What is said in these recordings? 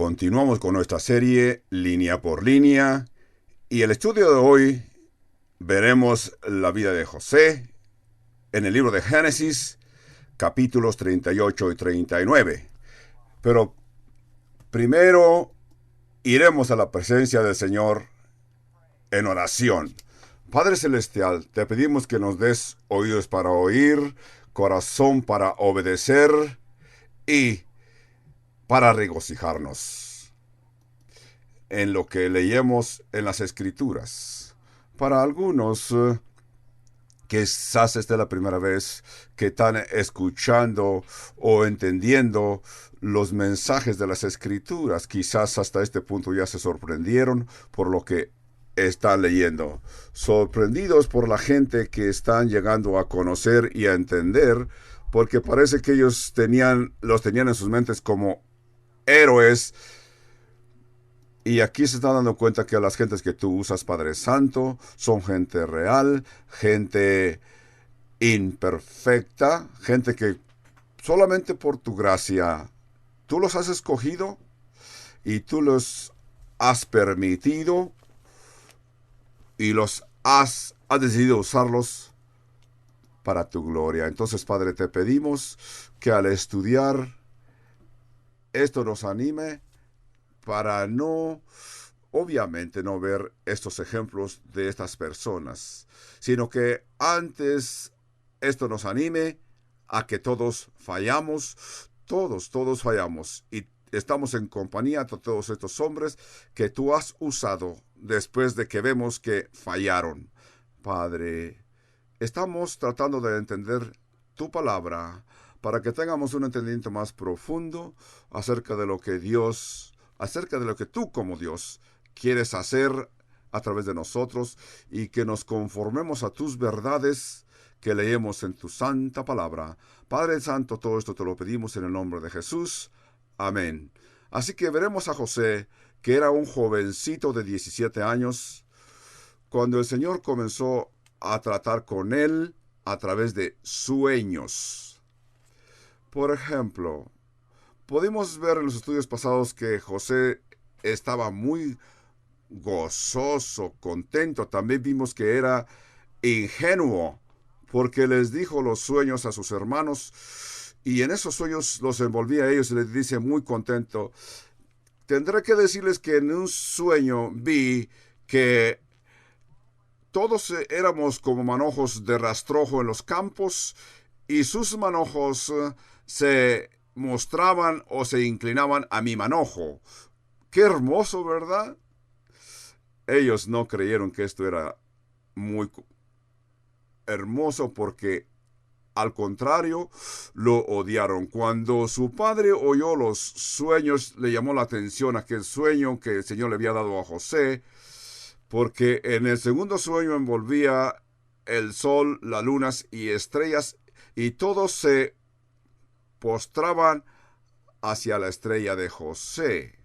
Continuamos con nuestra serie línea por línea y el estudio de hoy veremos la vida de José en el libro de Génesis, capítulos 38 y 39. Pero primero iremos a la presencia del Señor en oración. Padre Celestial, te pedimos que nos des oídos para oír, corazón para obedecer y para regocijarnos en lo que leemos en las Escrituras. Para algunos, quizás esta es la primera vez que están escuchando o entendiendo los mensajes de las Escrituras. Quizás hasta este punto ya se sorprendieron por lo que están leyendo. Sorprendidos por la gente que están llegando a conocer y a entender, porque parece que ellos los tenían en sus mentes como héroes. Y aquí se están dando cuenta que las gentes que tú usas, Padre Santo, son gente real, gente imperfecta, gente que solamente por tu gracia tú los has escogido y tú los has permitido y has decidido usarlos para tu gloria. Entonces, Padre, te pedimos que al estudiar esto nos anime para obviamente no ver estos ejemplos de estas personas, sino que antes esto nos anime a que todos fallamos, todos fallamos, y estamos en compañía de todos estos hombres que tú has usado después de que vemos que fallaron. Padre, estamos tratando de entender tu palabra para que tengamos un entendimiento más profundo acerca de lo que tú como Dios quieres hacer a través de nosotros y que nos conformemos a tus verdades que leemos en tu santa palabra. Padre Santo, todo esto te lo pedimos en el nombre de Jesús. Amén. Así que veremos a José, que era un jovencito de 17 años, cuando el Señor comenzó a tratar con él a través de sueños. Por ejemplo, pudimos ver en los estudios pasados que José estaba muy gozoso, contento. También vimos que era ingenuo, porque les dijo los sueños a sus hermanos, y en esos sueños los envolvía a ellos y les dice muy contento: tendré que decirles que en un sueño vi que todos éramos como manojos de rastrojo en los campos, y sus manojos se mostraban o se inclinaban a mi manojo. Qué hermoso, ¿verdad? Ellos no creyeron que esto era muy hermoso, porque al contrario, lo odiaron. Cuando su padre oyó los sueños, le llamó la atención aquel sueño que el Señor le había dado a José, porque en el segundo sueño envolvía el sol, las lunas y estrellas, y todos se postraban hacia la estrella de José.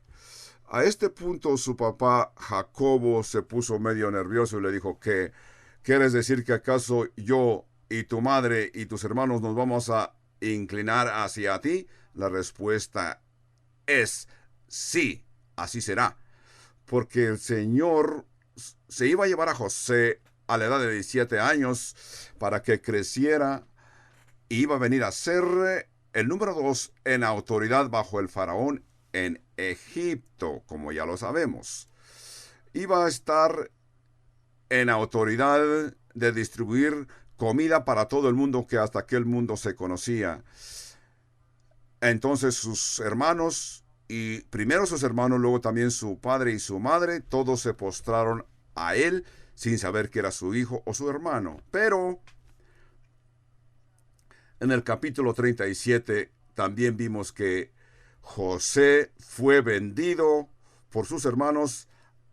A este punto su papá Jacobo se puso medio nervioso y le dijo: ¿qué quieres decir? ¿Que acaso yo y tu madre y tus hermanos nos vamos a inclinar hacia ti? La respuesta es sí, así será, porque el Señor se iba a llevar a José a la edad de 17 años para que creciera, y iba a venir a ser el número 2 en autoridad bajo el faraón en Egipto, como ya lo sabemos. Iba a estar en autoridad de distribuir comida para todo el mundo, que hasta aquel mundo se conocía. Entonces sus hermanos, y primero sus hermanos, luego también su padre y su madre, todos se postraron a él sin saber que era su hijo o su hermano. Pero en el capítulo 37 también vimos que José fue vendido por sus hermanos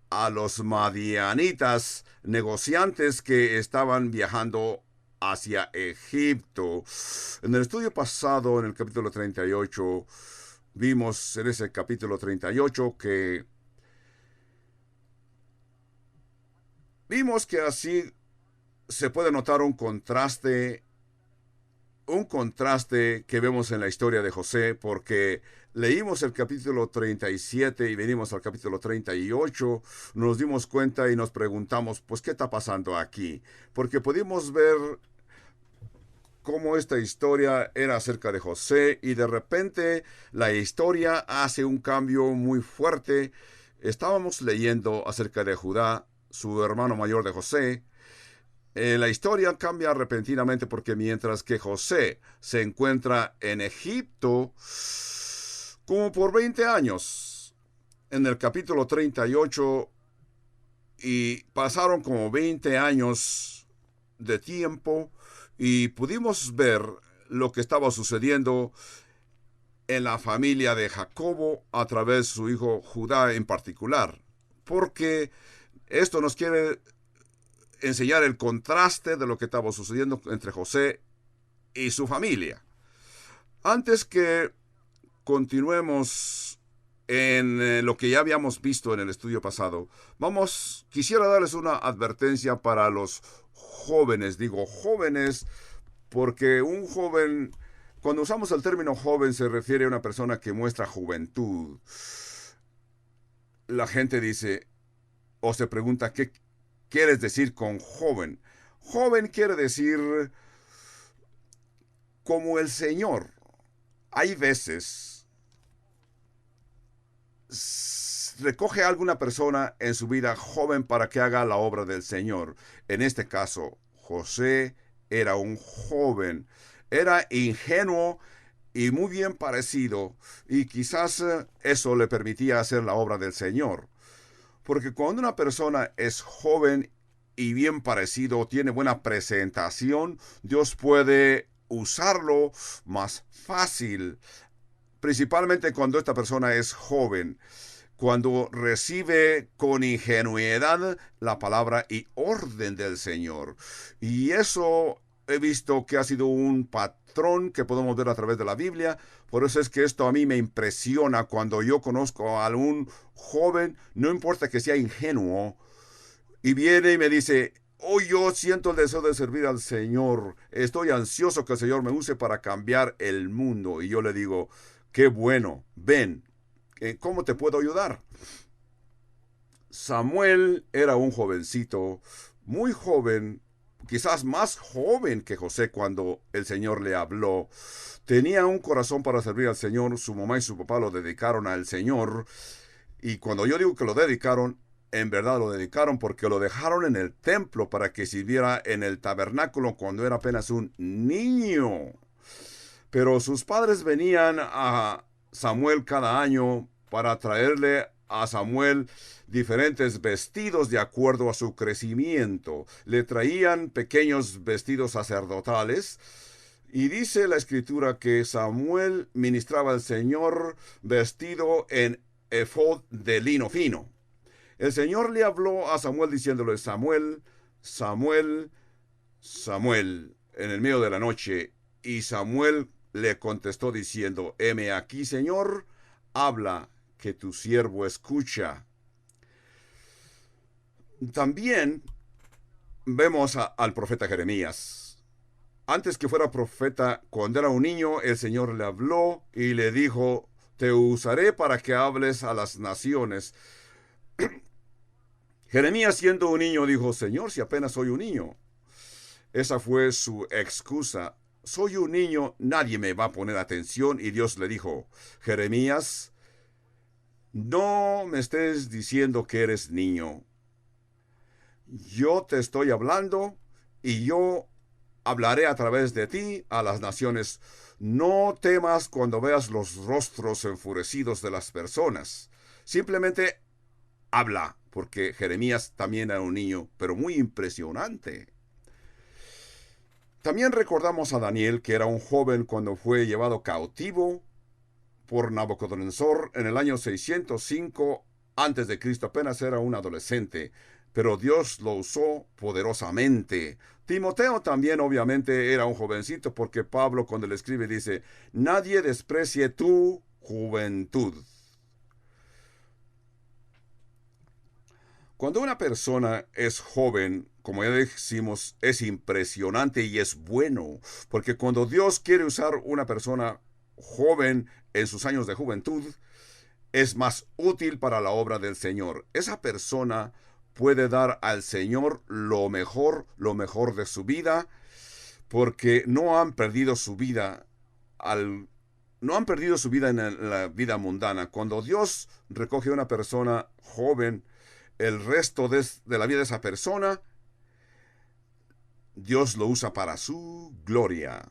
a los madianitas, negociantes que estaban viajando hacia Egipto. En el estudio pasado, en el capítulo 38, vimos en ese capítulo 38 que vimos que así se puede notar un contraste un contraste que vemos en la historia de José, porque leímos el capítulo 37 y venimos al capítulo 38, nos dimos cuenta y nos preguntamos, pues, ¿qué está pasando aquí? Porque pudimos ver cómo esta historia era acerca de José y de repente la historia hace un cambio muy fuerte. Estábamos leyendo acerca de Judá, su hermano mayor de José. La historia cambia repentinamente porque mientras que José se encuentra en Egipto como por 20 años, en el capítulo 38, y pasaron como 20 años de tiempo y pudimos ver lo que estaba sucediendo en la familia de Jacobo a través de su hijo Judá en particular, porque esto nos quiere enseñar el contraste de lo que estaba sucediendo entre José y su familia. Antes que continuemos en lo que ya habíamos visto en el estudio pasado, quisiera darles una advertencia para los jóvenes. Digo jóvenes porque un joven, cuando usamos el término joven, se refiere a una persona que muestra juventud. La gente dice o se pregunta, ¿qué quieres decir con joven? Joven quiere decir como el Señor. Hay veces recoge a alguna persona en su vida joven para que haga la obra del Señor. En este caso, José era un joven, era ingenuo y muy bien parecido, y quizás eso le permitía hacer la obra del Señor. Porque cuando una persona es joven y bien parecido, tiene buena presentación, Dios puede usarlo más fácil, principalmente cuando esta persona es joven, cuando recibe con ingenuidad la palabra y orden del Señor. Y eso he visto que ha sido un patrón que podemos ver a través de la Biblia. Por eso es que esto a mí me impresiona cuando yo conozco a algún joven, no importa que sea ingenuo, y viene y me dice, hoy yo siento el deseo de servir al Señor, estoy ansioso que el Señor me use para cambiar el mundo. Y yo le digo, qué bueno, ven, ¿cómo te puedo ayudar? Samuel era un jovencito, muy joven, quizás más joven que José cuando el Señor le habló. Tenía un corazón para servir al Señor, su mamá y su papá lo dedicaron al Señor. Y cuando yo digo que lo dedicaron, en verdad lo dedicaron porque lo dejaron en el templo para que sirviera en el tabernáculo cuando era apenas un niño. Pero sus padres venían a Samuel cada año para traerle a Samuel diferentes vestidos de acuerdo a su crecimiento. Le traían pequeños vestidos sacerdotales. Y dice la escritura que Samuel ministraba al Señor vestido en efod de lino fino. El Señor le habló a Samuel diciéndole, Samuel, Samuel, Samuel, en el medio de la noche. Y Samuel le contestó diciendo, heme aquí, Señor, habla, que tu siervo escucha. También vemos al profeta Jeremías. Antes que fuera profeta, cuando era un niño, el Señor le habló y le dijo, te usaré para que hables a las naciones. Jeremías, siendo un niño, dijo, Señor, si apenas soy un niño. Esa fue su excusa. Soy un niño, nadie me va a poner atención. Y Dios le dijo, Jeremías, no me estés diciendo que eres niño. Yo te estoy hablando y yo hablaré a través de ti a las naciones. No temas cuando veas los rostros enfurecidos de las personas. Simplemente habla, porque Jeremías también era un niño, pero muy impresionante. También recordamos a Daniel, que era un joven cuando fue llevado cautivo por Nabucodonosor en el año 605 a.C. Apenas era un adolescente, pero Dios lo usó poderosamente. Timoteo también obviamente era un jovencito, porque Pablo cuando le escribe dice, nadie desprecie tu juventud. Cuando una persona es joven, como ya decimos, es impresionante y es bueno, porque cuando Dios quiere usar una persona joven en sus años de juventud, es más útil para la obra del Señor. Esa persona puede dar al Señor lo mejor de su vida, porque no han perdido su vida no han perdido su vida en la vida mundana. Cuando Dios recoge a una persona joven, el resto de la vida de esa persona, Dios lo usa para su gloria.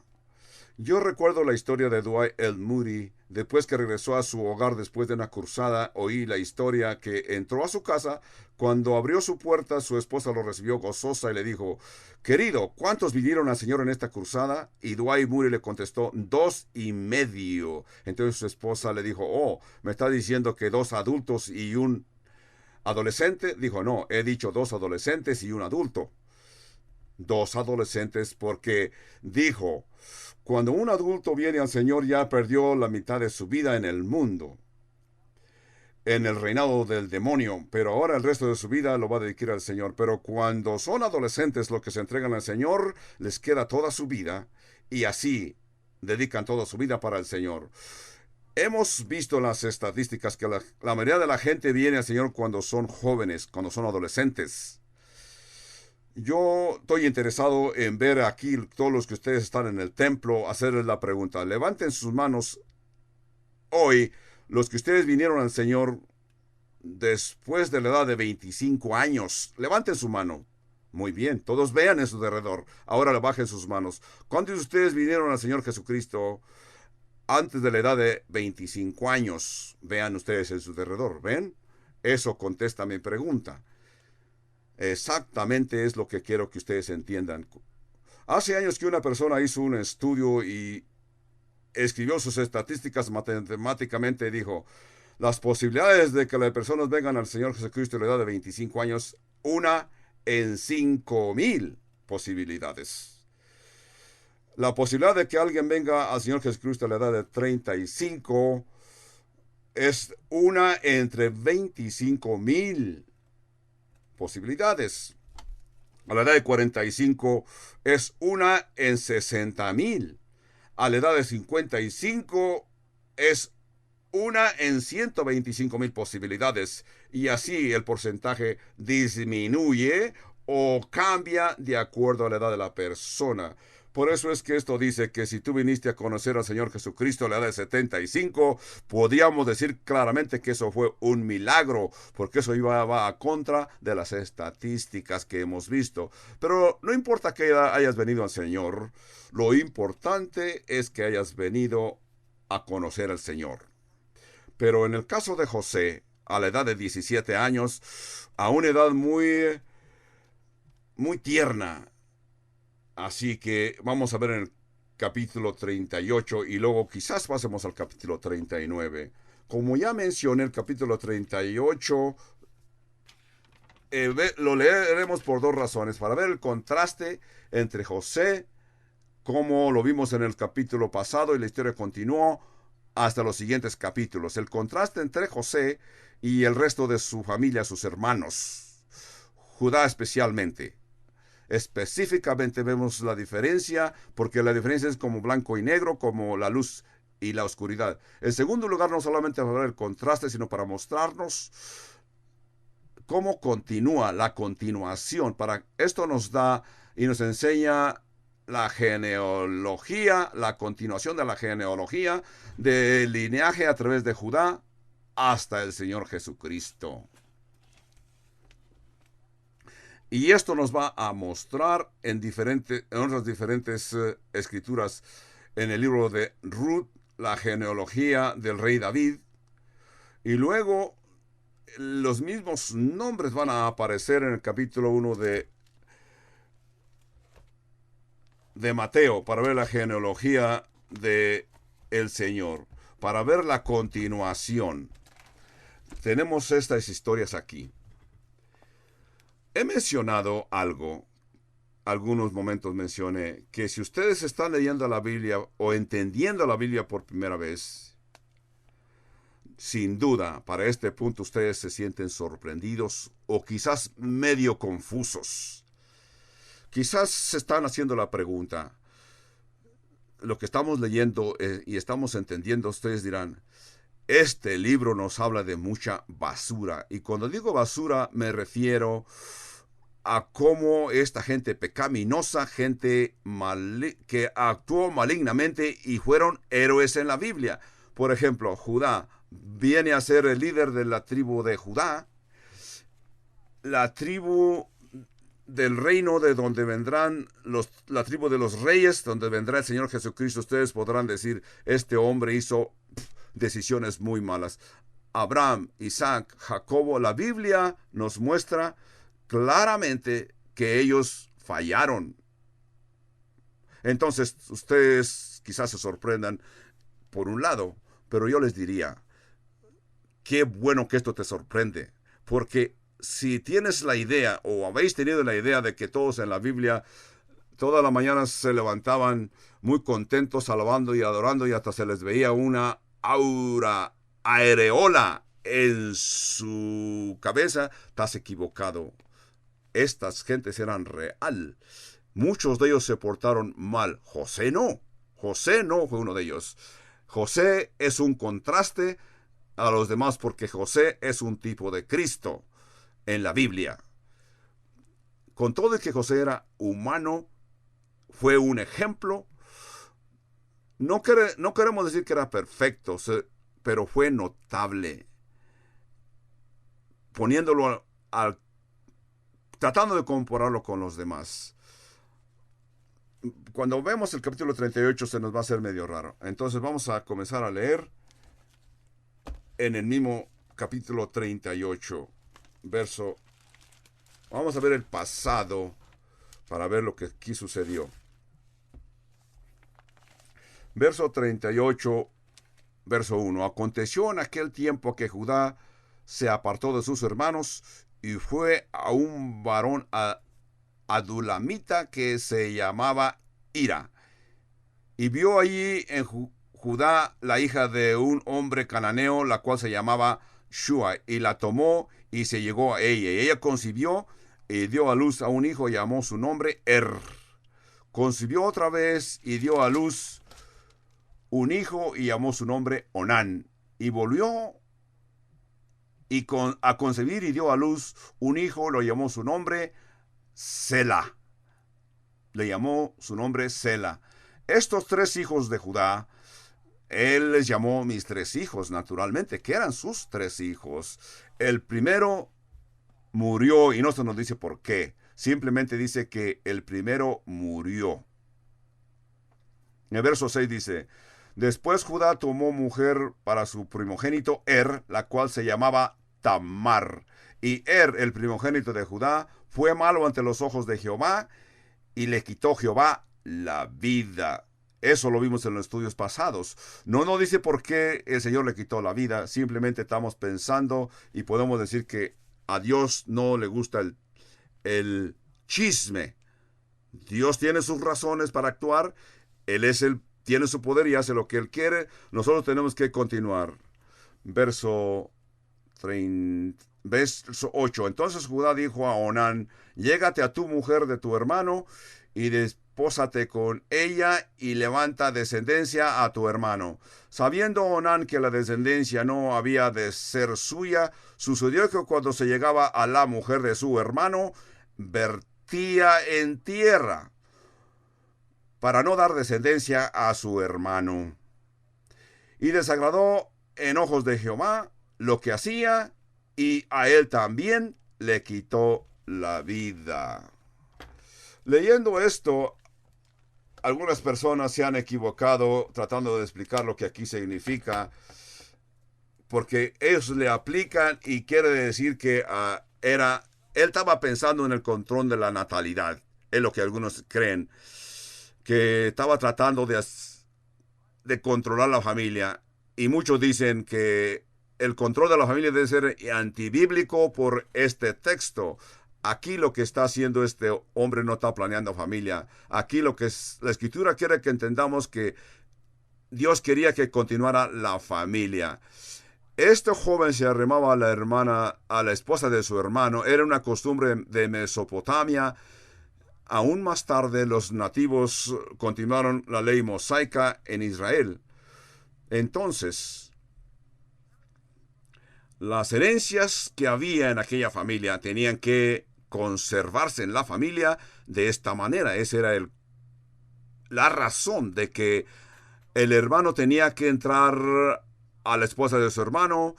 Yo recuerdo la historia de Dwight L. Moody. Después que regresó a su hogar después de una cruzada, oí la historia que entró a su casa. Cuando abrió su puerta, su esposa lo recibió gozosa y le dijo: querido, ¿cuántos vinieron al Señor en esta cruzada? Y Dwight Moody le contestó: 2 y medio. Entonces su esposa le dijo: oh, ¿me está diciendo que 2 adultos y un adolescente? Dijo: no, he dicho 2 adolescentes y un adulto. 2 adolescentes, porque dijo: cuando un adulto viene al Señor, ya perdió la mitad de su vida en el mundo, en el reinado del demonio, pero ahora el resto de su vida lo va a dedicar al Señor. Pero cuando son adolescentes los que se entregan al Señor, les queda toda su vida, y así dedican toda su vida para el Señor. Hemos visto en las estadísticas que la mayoría de la gente viene al Señor cuando son jóvenes, cuando son adolescentes. Yo estoy interesado en ver aquí todos los que ustedes están en el templo, hacerles la pregunta. Levanten sus manos hoy, los que ustedes vinieron al Señor después de la edad de 25 años. Levanten su mano. Muy bien, todos vean en su derredor. Ahora le bajen sus manos. ¿Cuántos de ustedes vinieron al Señor Jesucristo antes de la edad de 25 años? Vean ustedes en su derredor. ¿Ven? Eso contesta mi pregunta. Exactamente es lo que quiero que ustedes entiendan. Hace años que una persona hizo un estudio y escribió sus estadísticas matemáticamente y dijo: las posibilidades de que las personas vengan al Señor Jesucristo a la edad de 25 años, 1 en 5,000 posibilidades. La posibilidad de que alguien venga al Señor Jesucristo a la edad de 35 es 1 entre 25,000 posibilidades. A la edad de 45 es 1 en 60,000. A la edad de 55 es 1 en 125,000 posibilidades. Y así el porcentaje disminuye o cambia de acuerdo a la edad de la persona. Por eso es que esto dice que si tú viniste a conocer al Señor Jesucristo a la edad de 75, podríamos decir claramente que eso fue un milagro, porque eso iba a contra de las estadísticas que hemos visto. Pero no importa que hayas venido al Señor, lo importante es que hayas venido a conocer al Señor. Pero en el caso de José, a la edad de 17 años, a una edad muy tierna. Así que vamos a ver en el capítulo 38 y luego quizás pasemos al capítulo 39. Como ya mencioné, el capítulo 38 lo leeremos por 2 razones. Para ver el contraste entre José, como lo vimos en el capítulo pasado y la historia continuó hasta los siguientes capítulos. El contraste entre José y el resto de su familia, sus hermanos, Judá especialmente. Específicamente vemos la diferencia, porque la diferencia es como blanco y negro, como la luz y la oscuridad. En segundo lugar, no solamente para ver el contraste, sino para mostrarnos cómo continúa la continuación. Para esto nos da y nos enseña la genealogía, la continuación de la genealogía del linaje a través de Judá hasta el Señor Jesucristo. Y esto nos va a mostrar en otras diferentes escrituras, en el libro de Ruth, la genealogía del rey David. Y luego los mismos nombres van a aparecer en el capítulo 1 de Mateo, para ver la genealogía de el Señor, para ver la continuación. Tenemos estas historias aquí. He mencionado algunos momentos mencioné, que si ustedes están leyendo la Biblia o entendiendo la Biblia por primera vez, Sin duda, para este punto ustedes se sienten sorprendidos o quizás medio confusos. Quizás se están haciendo la pregunta, lo que estamos leyendo y estamos entendiendo, ustedes dirán, este libro nos habla de mucha basura. Y cuando digo basura me refiero a cómo esta gente pecaminosa, gente que actuó malignamente y fueron héroes en la Biblia. Por ejemplo, Judá viene a ser el líder de la tribu de Judá, la tribu del reino de donde vendrán la tribu de los reyes, donde vendrá el Señor Jesucristo. Ustedes podrán decir, este hombre hizo decisiones muy malas. Abraham, Isaac, Jacobo, la Biblia nos muestra claramente que ellos fallaron. Entonces, ustedes quizás se sorprendan por un lado, pero yo les diría, qué bueno que esto te sorprende, porque si tienes la idea, o habéis tenido la idea de que todos en la Biblia, toda la mañana se levantaban muy contentos, alabando y adorando, y hasta se les veía una aura, aureola en su cabeza, estás equivocado. Estas gentes eran real. Muchos de ellos se portaron mal. José no fue uno de ellos. José es un contraste a los demás porque José es un tipo de Cristo en la Biblia. Con todo el que José era humano, fue un ejemplo. No queremos decir que era perfecto, pero fue notable. Poniéndolo tratando de compararlo con los demás. Cuando vemos el capítulo 38 se nos va a hacer medio raro. Entonces vamos a comenzar a leer en el mismo capítulo 38, verso. Vamos a ver el pasado para ver lo que aquí sucedió. Verso 38, verso 1. Aconteció en aquel tiempo que Judá se apartó de sus hermanos y fue a un varón adulamita que se llamaba Ira. Y vio allí en Judá la hija de un hombre cananeo, la cual se llamaba Shua, y la tomó y se llegó a ella. Y ella concibió y dio a luz a un hijo y llamó su nombre Concibió otra vez y dio a luz un hijo y llamó su nombre Onán. Y volvió a concebir y dio a luz un hijo, lo llamó su nombre Sela. Le llamó su nombre Sela. Estos tres hijos de Judá, él les llamó mis tres hijos, naturalmente, que eran sus tres hijos. El primero murió y no se nos dice por qué. Simplemente dice que el primero murió. En el verso 6 dice, después Judá tomó mujer para su primogénito la cual se llamaba Tamar. Y el primogénito de Judá, fue malo ante los ojos de Jehová, y le quitó Jehová la vida. Eso lo vimos en los estudios pasados. No nos dice por qué el Señor le quitó la vida. Simplemente estamos pensando y podemos decir que a Dios no le gusta el chisme. Dios tiene sus razones para actuar. Tiene su poder y hace lo que Él quiere. Nosotros tenemos que continuar. Verso 8. Entonces Judá dijo a Onán, llégate a tu mujer de tu hermano y despósate con ella y levanta descendencia a tu hermano. Sabiendo Onán que la descendencia no había de ser suya, sucedió que cuando se llegaba a la mujer de su hermano, vertía en tierra para no dar descendencia a su hermano. Y desagradó en ojos de Jehová lo que hacía, y a él también le quitó la vida. Leyendo esto, algunas personas se han equivocado tratando de explicar lo que aquí significa, porque ellos le aplican y quiere decir que él estaba pensando en el control de la natalidad. Es lo que algunos creen, que estaba tratando de controlar la familia. Y muchos dicen que el control de la familia debe ser antibíblico por este texto. Aquí lo que está haciendo este hombre no está planeando familia. Aquí lo que la Escritura quiere que entendamos que Dios quería que continuara la familia. Este joven se arrimaba a la hermana, a la esposa de su hermano. Era una costumbre de Mesopotamia. Aún más tarde los nativos continuaron la ley mosaica en Israel. Entonces, las herencias que había en aquella familia tenían que conservarse en la familia de esta manera. Esa era la razón de que el hermano tenía que entrar a la esposa de su hermano,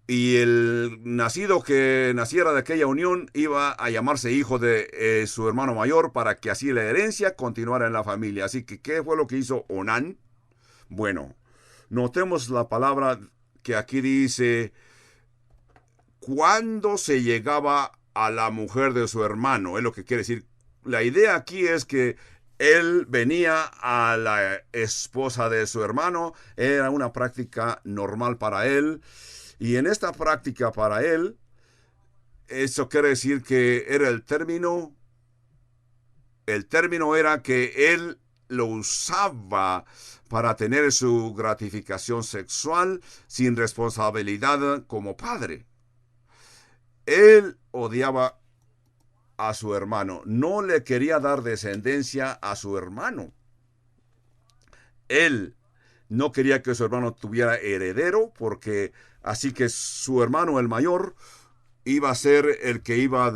y el nacido que naciera de aquella unión iba a llamarse hijo de su hermano mayor, para que así la herencia continuara en la familia. Así que, ¿qué fue lo que hizo Onán? Bueno, notemos la palabra que aquí dice: cuando se llegaba a la mujer de su hermano. Es lo que quiere decir. La idea aquí es que él venía a la esposa de su hermano. Era una práctica normal para él. Y en esta práctica para él, eso quiere decir que era el término. El término era que él lo usaba para tener su gratificación sexual sin responsabilidad como padre. Él odiaba a su hermano, no le quería dar descendencia a su hermano. Él no quería que su hermano tuviera heredero, porque así que su hermano el mayor iba a ser el que iba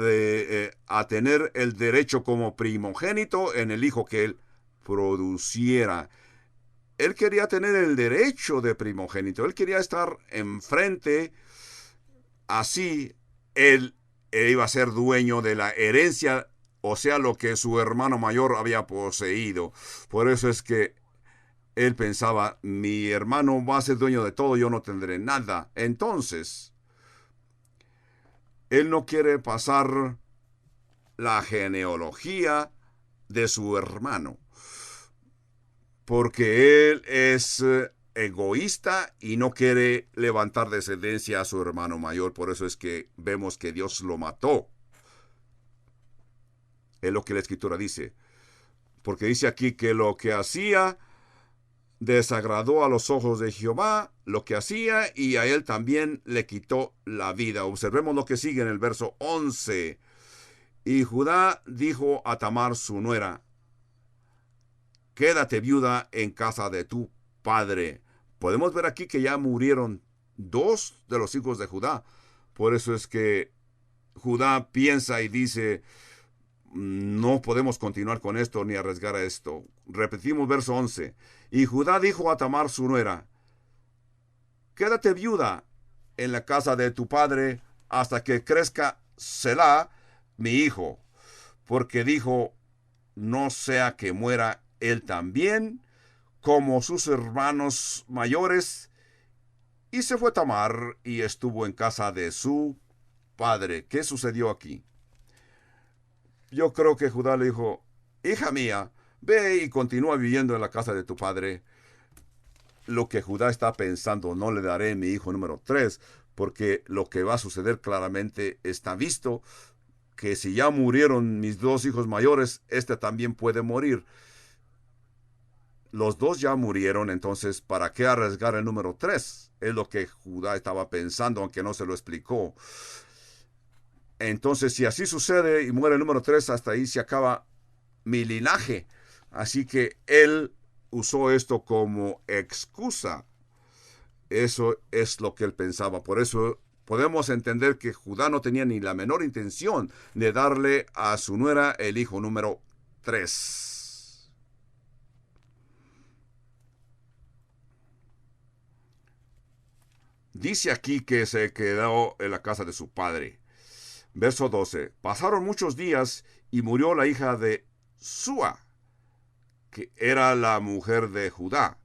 a tener el derecho como primogénito en el hijo que él produciera. Él quería tener el derecho de primogénito, él quería estar enfrente, así él iba a ser dueño de la herencia, o sea, lo que su hermano mayor había poseído. Por eso es que él pensaba: mi hermano va a ser dueño de todo, yo no tendré nada. Entonces, él no quiere pasar la genealogía de su hermano, porque él es egoísta y no quiere levantar descendencia a su hermano mayor. Por eso es que vemos que Dios lo mató. Es lo que la escritura dice. Porque dice aquí que lo que hacía desagradó a los ojos de Jehová, lo que hacía, y a él también le quitó la vida. Observemos lo que sigue en el verso 11. Y Judá dijo a Tamar su nuera: quédate viuda en casa de tu padre. Podemos ver aquí que ya murieron dos de los hijos de Judá. Por eso es que Judá piensa y dice: no podemos continuar con esto ni arriesgar a esto. Repetimos verso 11. Y Judá dijo a Tamar su nuera: quédate viuda en la casa de tu padre hasta que crezca Selá, mi hijo. Porque dijo: no sea que muera él también, como sus hermanos mayores. Y se fue Tamar y estuvo en casa de su padre. ¿Qué sucedió aquí? Yo creo que Judá le dijo: hija mía, ve y continúa viviendo en la casa de tu padre. Lo que Judá está pensando: no le daré mi hijo número 3, porque lo que va a suceder claramente está visto, que si ya murieron mis dos hijos mayores, este también puede morir. Los dos ya murieron, entonces ¿para qué arriesgar el número 3? Es lo que Judá estaba pensando, aunque no se lo explicó. Entonces, si así sucede y muere el número 3, hasta ahí se acaba mi linaje. Así que él usó esto como excusa. Eso es lo que él pensaba. Por eso podemos entender que Judá no tenía ni la menor intención de darle a su nuera el hijo número 3. Dice aquí que se quedó en la casa de su padre. Verso 12. Pasaron muchos días y murió la hija de Súa, que era la mujer de Judá.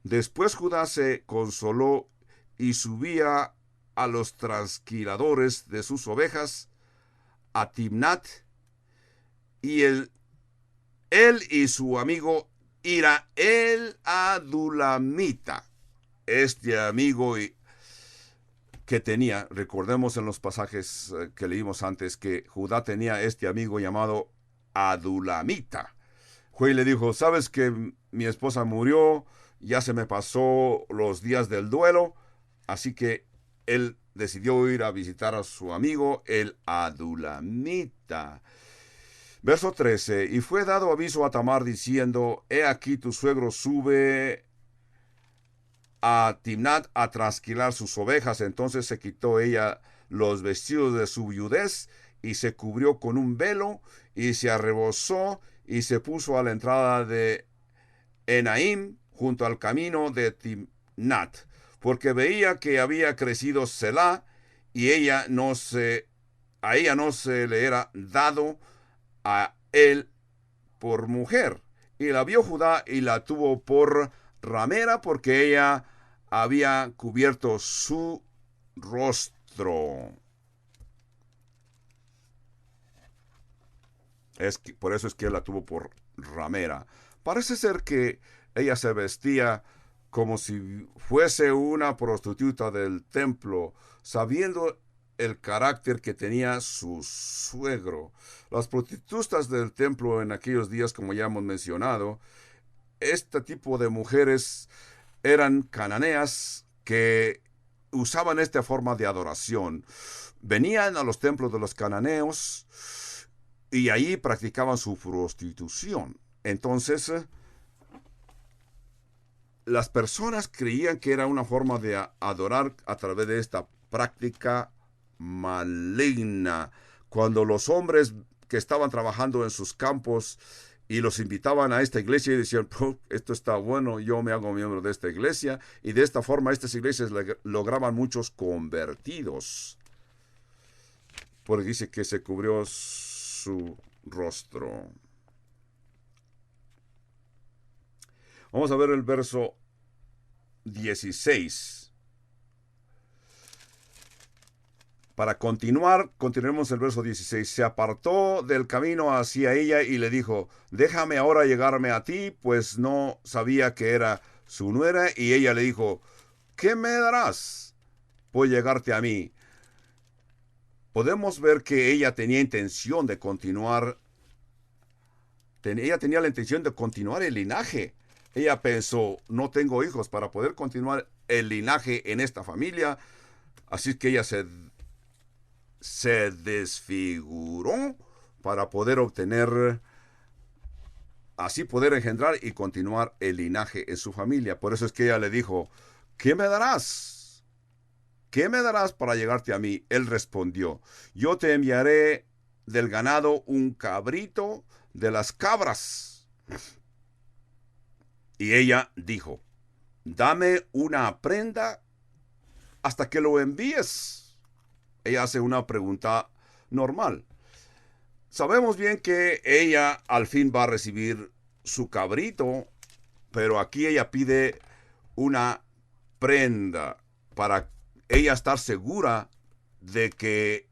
Después Judá se consoló y subía a los trasquiladores de sus ovejas a Timnat, y él y su amigo Ira el Adulamita. Este amigo que tenía, recordemos en los pasajes que leímos antes, que Judá tenía este amigo llamado Adulamita. Fue y le dijo: sabes que mi esposa murió, ya se me pasó los días del duelo, Así que él decidió ir a visitar a su amigo el adulamita. Verso 13. Y fue dado aviso a Tamar diciendo: He aquí tu suegro sube a Timnat a trasquilar sus ovejas. Entonces se quitó ella los vestidos de su viudez y se cubrió con un velo y se arrebozó y se puso a la entrada de Enaim junto al camino de Timnat, porque veía que había crecido Selá y a ella no se le era dado a él por mujer. Y la vio Judá y la tuvo por ramera, porque ella había cubierto su rostro. Por eso es que él la tuvo por ramera. Parece ser que ella se vestía como si fuese una prostituta del templo, sabiendo el carácter que tenía su suegro. Las prostitutas del templo en aquellos días, como ya hemos mencionado, este tipo de mujeres eran cananeas que usaban esta forma de adoración. Venían a los templos de los cananeos y ahí practicaban su prostitución. Entonces, las personas creían que era una forma de adorar a través de esta práctica maligna. Cuando los hombres que estaban trabajando en sus campos y los invitaban a esta iglesia y decían: esto está bueno, yo me hago miembro de esta iglesia, y de esta forma estas iglesias lograban muchos convertidos, porque dice que se cubrió su rostro. Vamos a ver el verso 16. Para continuemos el verso 16. Se apartó del camino hacia ella y le dijo: déjame ahora llegarme a ti, pues no sabía que era su nuera. Y ella le dijo: ¿qué me darás por llegarte a mí? Podemos ver que ella tenía intención de continuar. Ella tenía la intención de continuar el linaje. Ella pensó: no tengo hijos para poder continuar el linaje en esta familia. Así que ella se desfiguró para poder obtener, así poder engendrar y continuar el linaje en su familia. Por eso es que ella le dijo: ¿qué me darás? ¿Qué me darás para llegarte a mí? Él respondió: yo te enviaré del ganado un cabrito de las cabras. Y ella dijo: dame una prenda hasta que lo envíes. Ella hace una pregunta normal. Sabemos bien que ella al fin va a recibir su cabrito, pero aquí ella pide una prenda para ella estar segura de que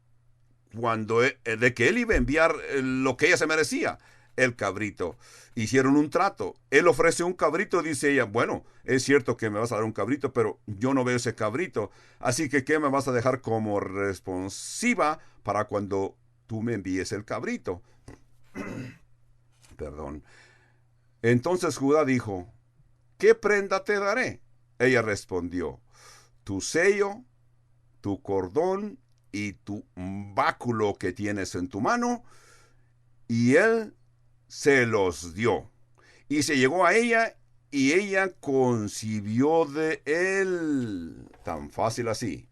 de que él iba a enviar lo que ella se merecía, el cabrito. Hicieron un trato. Él ofrece un cabrito, dice ella: bueno, es cierto que me vas a dar un cabrito, pero yo no veo ese cabrito. Así que, ¿qué me vas a dejar como responsiva para cuando tú me envíes el cabrito? Perdón. Entonces Judá dijo: ¿qué prenda te daré? Ella respondió: tu sello, tu cordón y tu báculo que tienes en tu mano. Y él se los dio. Y se llegó a ella, y ella concibió de él. Tan fácil así.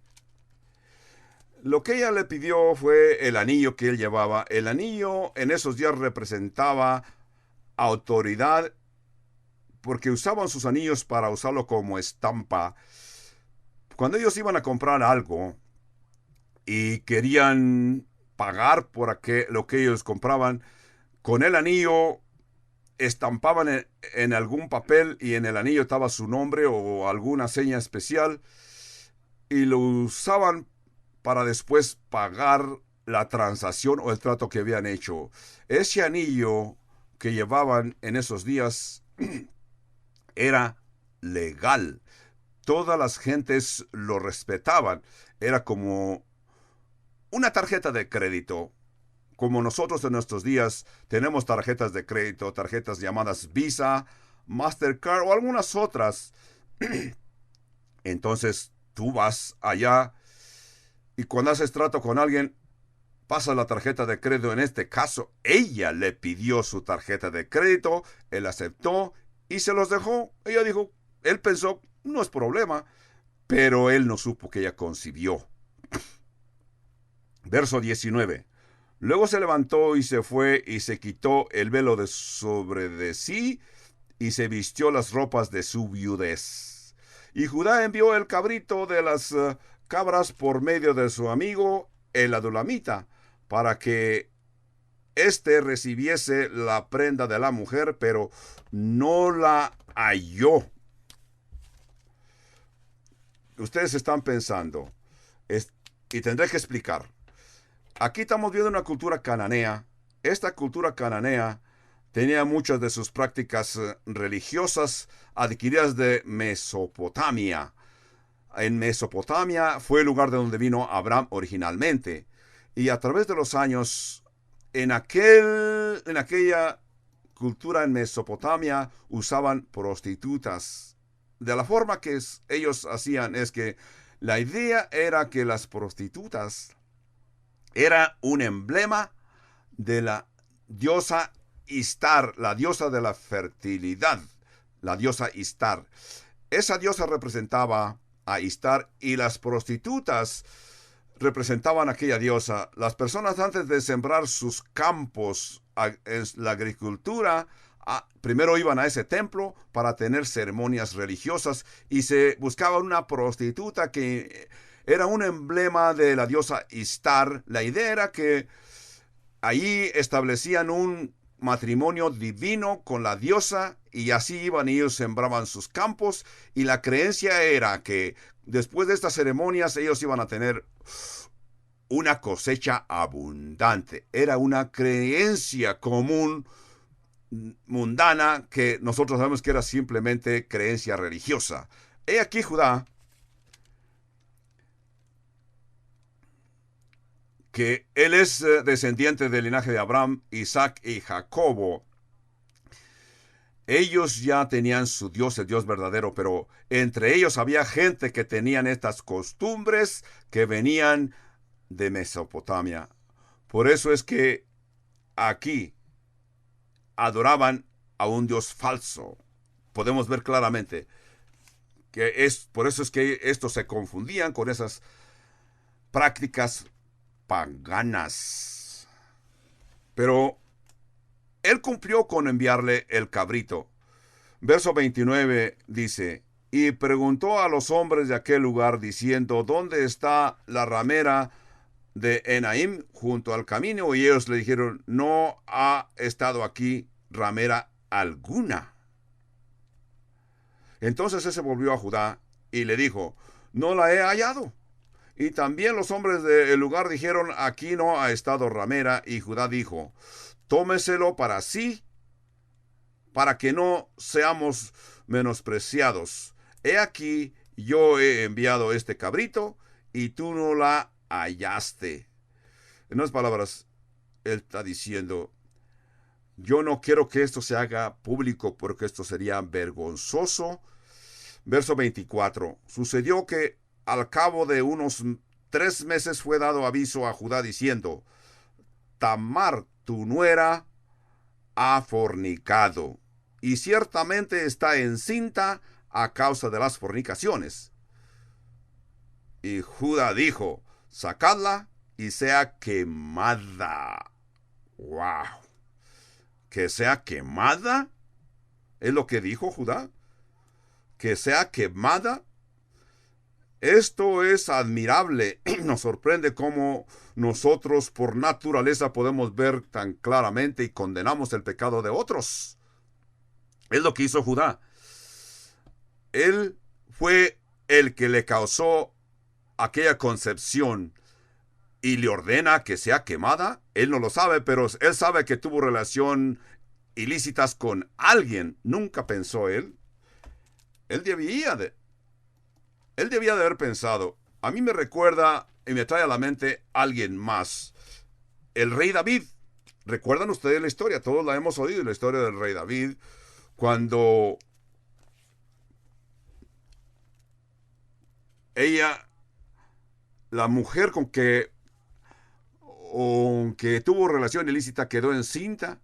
Lo que ella le pidió fue el anillo que él llevaba. El anillo en esos días representaba autoridad, porque usaban sus anillos para usarlo como estampa. Cuando ellos iban a comprar algo y querían pagar por lo que ellos compraban, con el anillo estampaban en algún papel, y en el anillo estaba su nombre o alguna seña especial, y lo usaban para después pagar la transacción o el trato que habían hecho. Ese anillo que llevaban en esos días era legal. Todas las gentes lo respetaban. Era como una tarjeta de crédito. Como nosotros en nuestros días tenemos tarjetas de crédito, tarjetas llamadas Visa, Mastercard o algunas otras. Entonces, Tú vas allá y cuando haces trato con alguien, pasas la tarjeta de crédito. En este caso, ella le pidió su tarjeta de crédito, él aceptó y se los dejó. Ella dijo, él pensó, no es problema, pero él no supo que ella concibió. Verso 19. Luego se levantó y se fue y se quitó el velo de sobre de sí y se vistió las ropas de su viudez. Y Judá envió el cabrito de las cabras por medio de su amigo el adulamita, para que éste recibiese la prenda de la mujer, pero no la halló. Ustedes están pensando, y tendré que explicar. Aquí estamos viendo una cultura cananea. Esta cultura cananea tenía muchas de sus prácticas religiosas adquiridas de Mesopotamia. En Mesopotamia fue el lugar de donde vino Abraham originalmente. Y a través de los años, en aquella cultura en Mesopotamia usaban prostitutas. De la forma que ellos hacían es que la idea era que las prostitutas era un emblema de la diosa Istar, la diosa de la fertilidad, la diosa Istar. Esa diosa representaba a Istar y las prostitutas representaban a aquella diosa. Las personas antes de sembrar sus campos en la agricultura, primero iban a ese templo para tener ceremonias religiosas y se buscaba una prostituta que era un emblema de la diosa Istar. La idea era que allí establecían un matrimonio divino con la diosa y así iban y ellos sembraban sus campos y la creencia era que después de estas ceremonias ellos iban a tener una cosecha abundante. Era una creencia común mundana que nosotros sabemos que era simplemente creencia religiosa. He aquí Judá, que él es descendiente del linaje de Abraham, Isaac y Jacobo. Ellos ya tenían su Dios, el Dios verdadero, pero entre ellos había gente que tenían estas costumbres que venían de Mesopotamia. Por eso es que aquí adoraban a un Dios falso. Podemos ver claramente que por eso es que estos se confundían con esas prácticas paganas. Pero él cumplió con enviarle el cabrito. Verso 29 dice, y preguntó a los hombres de aquel lugar diciendo, ¿dónde está la ramera de Enaim junto al camino? Y ellos le dijeron, no ha estado aquí ramera alguna. Entonces él se volvió a Judá y le dijo, no la he hallado. Y también los hombres del lugar dijeron, aquí no ha estado ramera. Y Judá dijo, tómeselo para sí, para que no seamos menospreciados. He aquí, yo he enviado este cabrito, y tú no la hallaste. En otras palabras, él está diciendo, yo no quiero que esto se haga público, porque esto sería vergonzoso. Verso 24, sucedió que al cabo de unos 3 meses fue dado aviso a Judá diciendo, Tamar, tu nuera, ha fornicado, y ciertamente está encinta a causa de las fornicaciones. Y Judá dijo, sacadla y sea quemada. ¡Wow! ¿Que sea quemada? ¿Es lo que dijo Judá? ¿Que sea quemada? Esto es admirable. Nos sorprende cómo nosotros por naturaleza podemos ver tan claramente y condenamos el pecado de otros. Es lo que hizo Judá. Él fue el que le causó aquella concepción y le ordena que sea quemada. Él no lo sabe, pero él sabe que tuvo relación ilícitas con alguien. Nunca pensó él. Él debía de haber pensado. A mí me recuerda y me trae a la mente alguien más. El rey David. ¿Recuerdan ustedes la historia? Todos la hemos oído, la historia del rey David. Cuando ella, la mujer con que tuvo relación ilícita quedó encinta,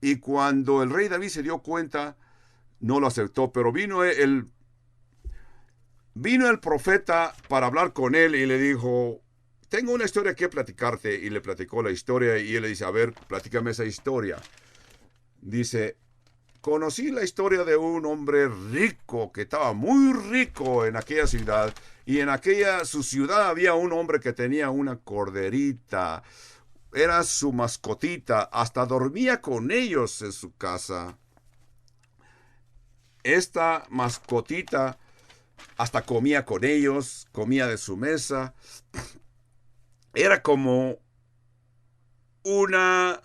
y cuando el rey David se dio cuenta, no lo aceptó, pero vino el profeta para hablar con él y le dijo, tengo una historia que platicarte, y le platicó la historia, y él le dice, a ver, platícame esa historia. Dice, conocí la historia de un hombre rico, que estaba muy rico en aquella ciudad, y en su ciudad había un hombre que tenía una corderita, era su mascotita, hasta dormía con ellos en su casa. Esta mascotita hasta comía con ellos, comía de su mesa, era como una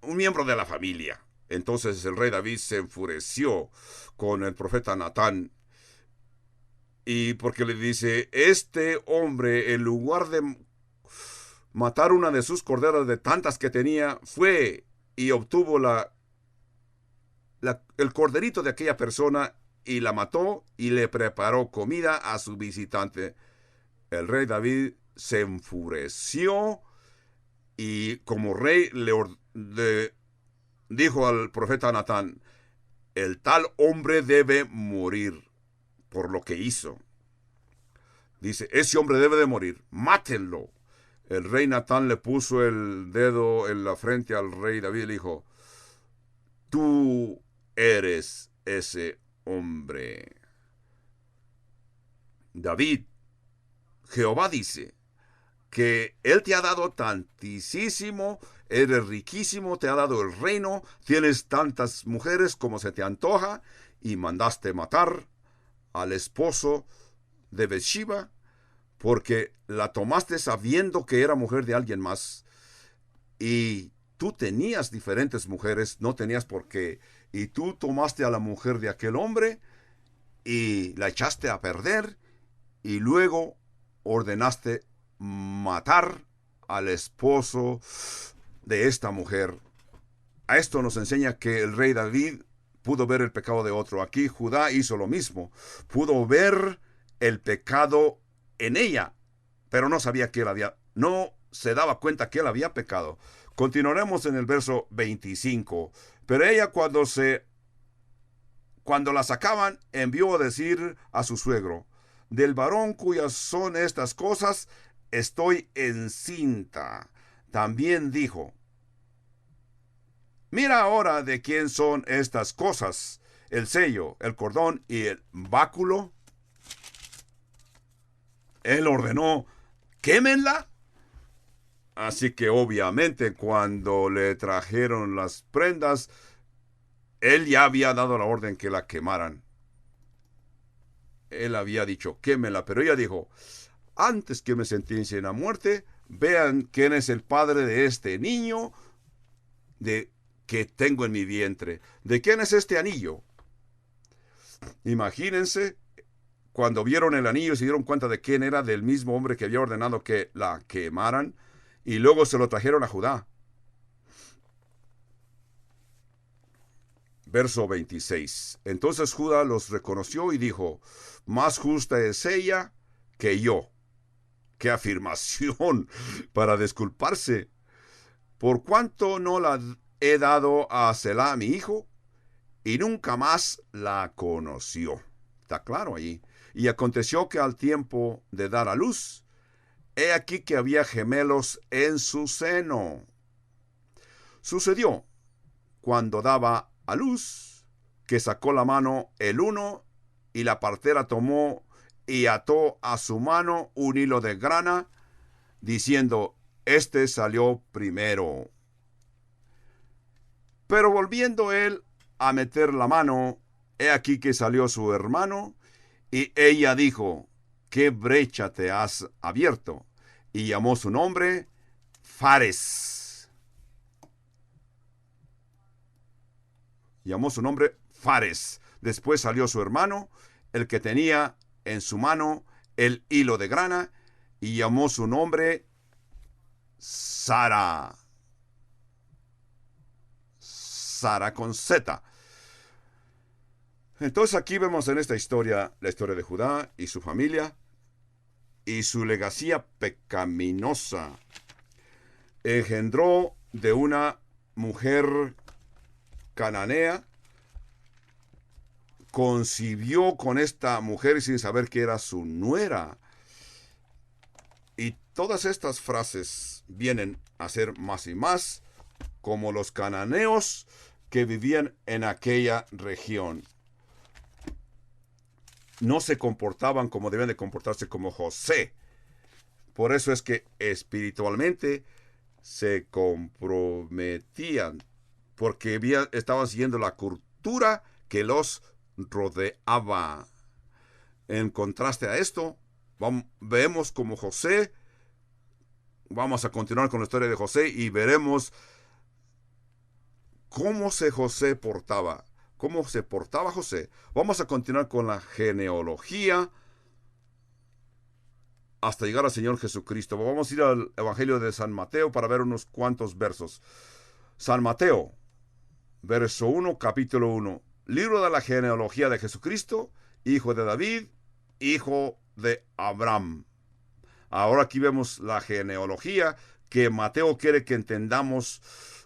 un miembro de la familia. Entonces el rey David se enfureció con el profeta Natán, y porque le dice, este hombre, en lugar de matar una de sus corderas de tantas que tenía, fue y obtuvo el corderito de aquella persona y la mató y le preparó comida a su visitante. El rey David se enfureció y como rey le dijo al profeta Natán, el tal hombre debe morir por lo que hizo. Dice, ese hombre debe de morir, mátenlo. El rey Natán le puso el dedo en la frente al rey David y le dijo, tú eres ese hombre. David, Jehová dice que Él te ha dado tantísimo, eres riquísimo, te ha dado el reino, tienes tantas mujeres como se te antoja, y mandaste matar al esposo de Bathsheba porque la tomaste sabiendo que era mujer de alguien más, y tú tenías diferentes mujeres, no tenías por qué, y tú tomaste a la mujer de aquel hombre y la echaste a perder, y luego ordenaste matar al esposo de esta mujer. A esto nos enseña que el rey David pudo ver el pecado de otro. Aquí Judá hizo lo mismo. Pudo ver el pecado en ella, pero no sabía que no se daba cuenta que él había pecado. Continuaremos en el verso 25. Pero ella cuando la sacaban, envió a decir a su suegro, del varón cuyas son estas cosas, estoy encinta. También dijo, mira ahora de quién son estas cosas, el sello, el cordón y el báculo. Él ordenó, quémenla. Así que obviamente cuando le trajeron las prendas, él ya había dado la orden que la quemaran. Él había dicho, quémela, pero ella dijo, antes que me sentencien a muerte, vean quién es el padre de este niño que tengo en mi vientre. ¿De quién es este anillo? Imagínense, cuando vieron el anillo y se dieron cuenta de quién era, del mismo hombre que había ordenado que la quemaran, y luego se lo trajeron a Judá. Verso 26. Entonces Judá los reconoció y dijo, más justa es ella que yo. ¡Qué afirmación para disculparse! Por cuanto no la he dado a Selá, mi hijo, y nunca más la conoció. Está claro allí. Y aconteció que al tiempo de dar a luz, he aquí que había gemelos en su seno. Sucedió, cuando daba a luz, que sacó la mano el uno, y la partera tomó y ató a su mano un hilo de grana, diciendo, este salió primero. Pero volviendo él a meter la mano, he aquí que salió su hermano, y ella dijo, ¿qué brecha te has abierto? Y llamó su nombre Fares. Llamó su nombre Fares. Después salió su hermano, el que tenía en su mano el hilo de grana, y llamó su nombre Sara. Sara con Z. Entonces aquí vemos en esta historia la historia de Judá y su familia y su legacía pecaminosa. Engendró de una mujer cananea, concibió con esta mujer sin saber que era su nuera. Y todas estas frases vienen a ser más y más como los cananeos que vivían en aquella región. No se comportaban como debían de comportarse como José. Por eso es que espiritualmente se comprometían, porque estaban siguiendo la cultura que los rodeaba. En contraste a esto, vemos como José, vamos a continuar con la historia de José y veremos cómo José portaba. ¿Cómo se portaba José? Vamos a continuar con la genealogía hasta llegar al Señor Jesucristo. Vamos a ir al Evangelio de San Mateo para ver unos cuantos versos. San Mateo, verso 1, capítulo 1. Libro de la genealogía de Jesucristo, hijo de David, hijo de Abraham. Ahora aquí vemos la genealogía que Mateo quiere que entendamos.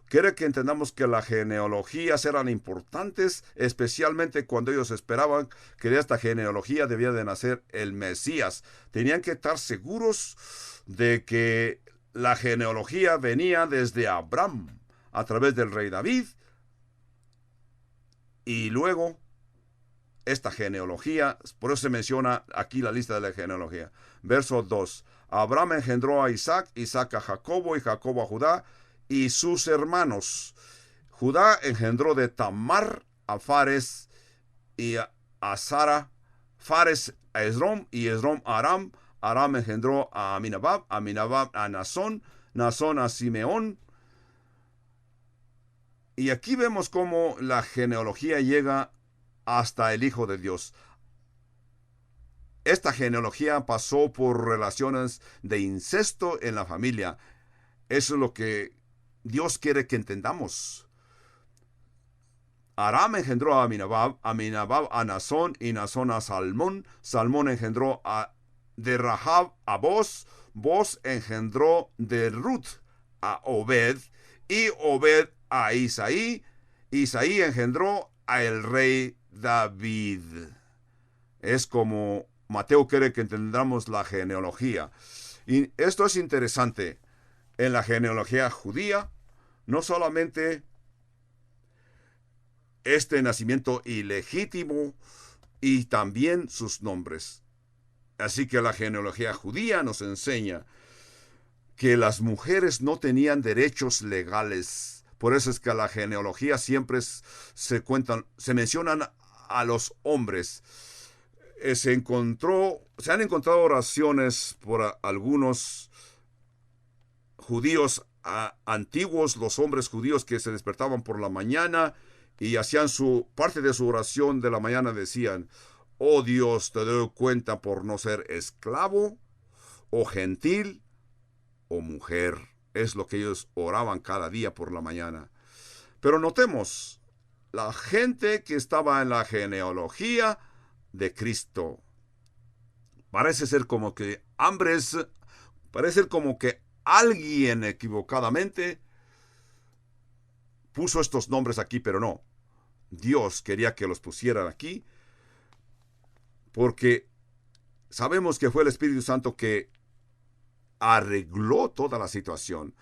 Quiere que entendamos que las genealogías eran importantes, especialmente cuando ellos esperaban que de esta genealogía debía de nacer el Mesías. Tenían que estar seguros de que la genealogía venía desde Abraham, a través del rey David, y luego esta genealogía, por eso se menciona aquí la lista de la genealogía. Verso 2. Abraham engendró a Isaac, Isaac a Jacobo y Jacobo a Judá y sus hermanos. Judá engendró de Tamar a Fares y a Sara, Fares a Esrom y Esrom a Aram. Aram engendró a Aminabab, Aminabab a Nazón, Nazón a Simeón. Y aquí vemos cómo la genealogía llega hasta el Hijo de Dios. Esta genealogía pasó por relaciones de incesto en la familia. Eso es lo que Dios quiere que entendamos. Aram engendró a Aminabab, Aminabab a Nazón y Nazón a Salmón. Salmón engendró de Rahab a Boz. Boz engendró de Ruth a Obed y Obed a Isaí. Isaí engendró a el rey David. Es como Mateo quiere que entendamos la genealogía. Y esto es interesante. En la genealogía judía, no solamente este nacimiento ilegítimo y también sus nombres. Así que la genealogía judía nos enseña que las mujeres no tenían derechos legales. Por eso es que la genealogía siempre se mencionan a los hombres. Se han encontrado oraciones por algunos judíos antiguos, los hombres judíos que se despertaban por la mañana y hacían parte de su oración de la mañana, decían: oh Dios, te doy cuenta por no ser esclavo, o gentil, o mujer. Es lo que ellos oraban cada día por la mañana. Pero notemos, la gente que estaba en la genealogía de Cristo, parece ser como que alguien equivocadamente puso estos nombres aquí, pero no. Dios quería que los pusieran aquí porque sabemos que fue el Espíritu Santo que arregló toda la situación.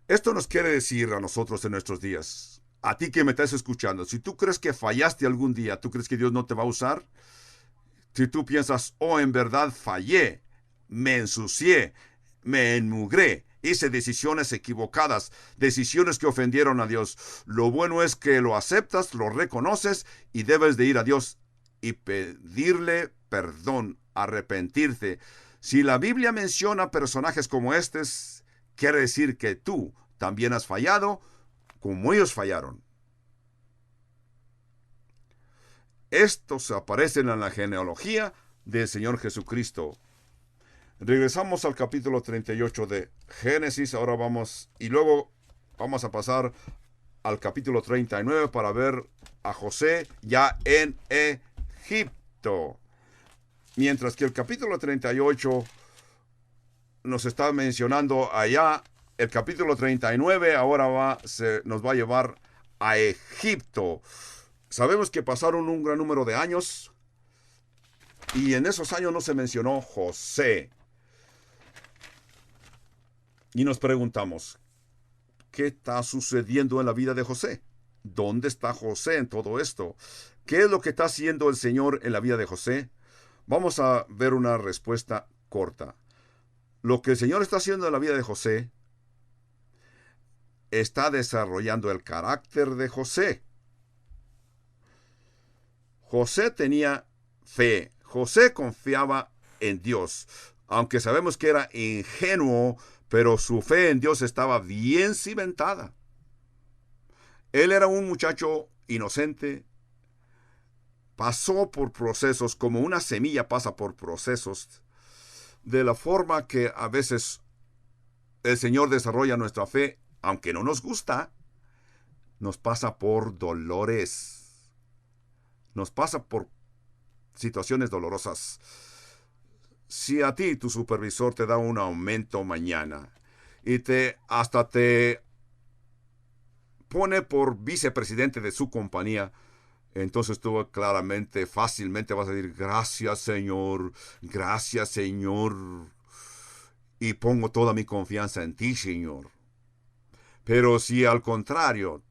Esto nos quiere decir a nosotros en nuestros días, a ti que me estás escuchando, si tú crees que fallaste algún día, ¿tú crees que Dios no te va a usar? Si tú piensas: oh, en verdad fallé, me ensucié, me enmugré, hice decisiones equivocadas, decisiones que ofendieron a Dios, lo bueno es que lo aceptas, lo reconoces y debes de ir a Dios y pedirle perdón, arrepentirte. Si la Biblia menciona personajes como estos, quiere decir que tú también has fallado como ellos fallaron. Estos aparecen en la genealogía del Señor Jesucristo. Regresamos al capítulo 38 de Génesis. Ahora vamos a pasar al capítulo 39 para ver a José ya en Egipto. Mientras que el capítulo 38 nos está mencionando allá, el capítulo 39 ahora nos va a llevar a Egipto. Sabemos que pasaron un gran número de años y en esos años no se mencionó José. Y nos preguntamos, ¿qué está sucediendo en la vida de José? ¿Dónde está José en todo esto? ¿Qué es lo que está haciendo el Señor en la vida de José? Vamos a ver una respuesta corta. Lo que el Señor está haciendo en la vida de José está desarrollando el carácter de José. José tenía fe. José confiaba en Dios. Aunque sabemos que era ingenuo, pero su fe en Dios estaba bien cimentada. Él era un muchacho inocente. Pasó por procesos como una semilla pasa por procesos. De la forma que a veces el Señor desarrolla nuestra fe, aunque no nos gusta, nos pasa por dolores. Nos pasa por situaciones dolorosas. Si a ti tu supervisor te da un aumento mañana y hasta te pone por vicepresidente de su compañía, entonces tú claramente, fácilmente vas a decir, gracias Señor, y pongo toda mi confianza en ti, Señor. Pero si al contrario,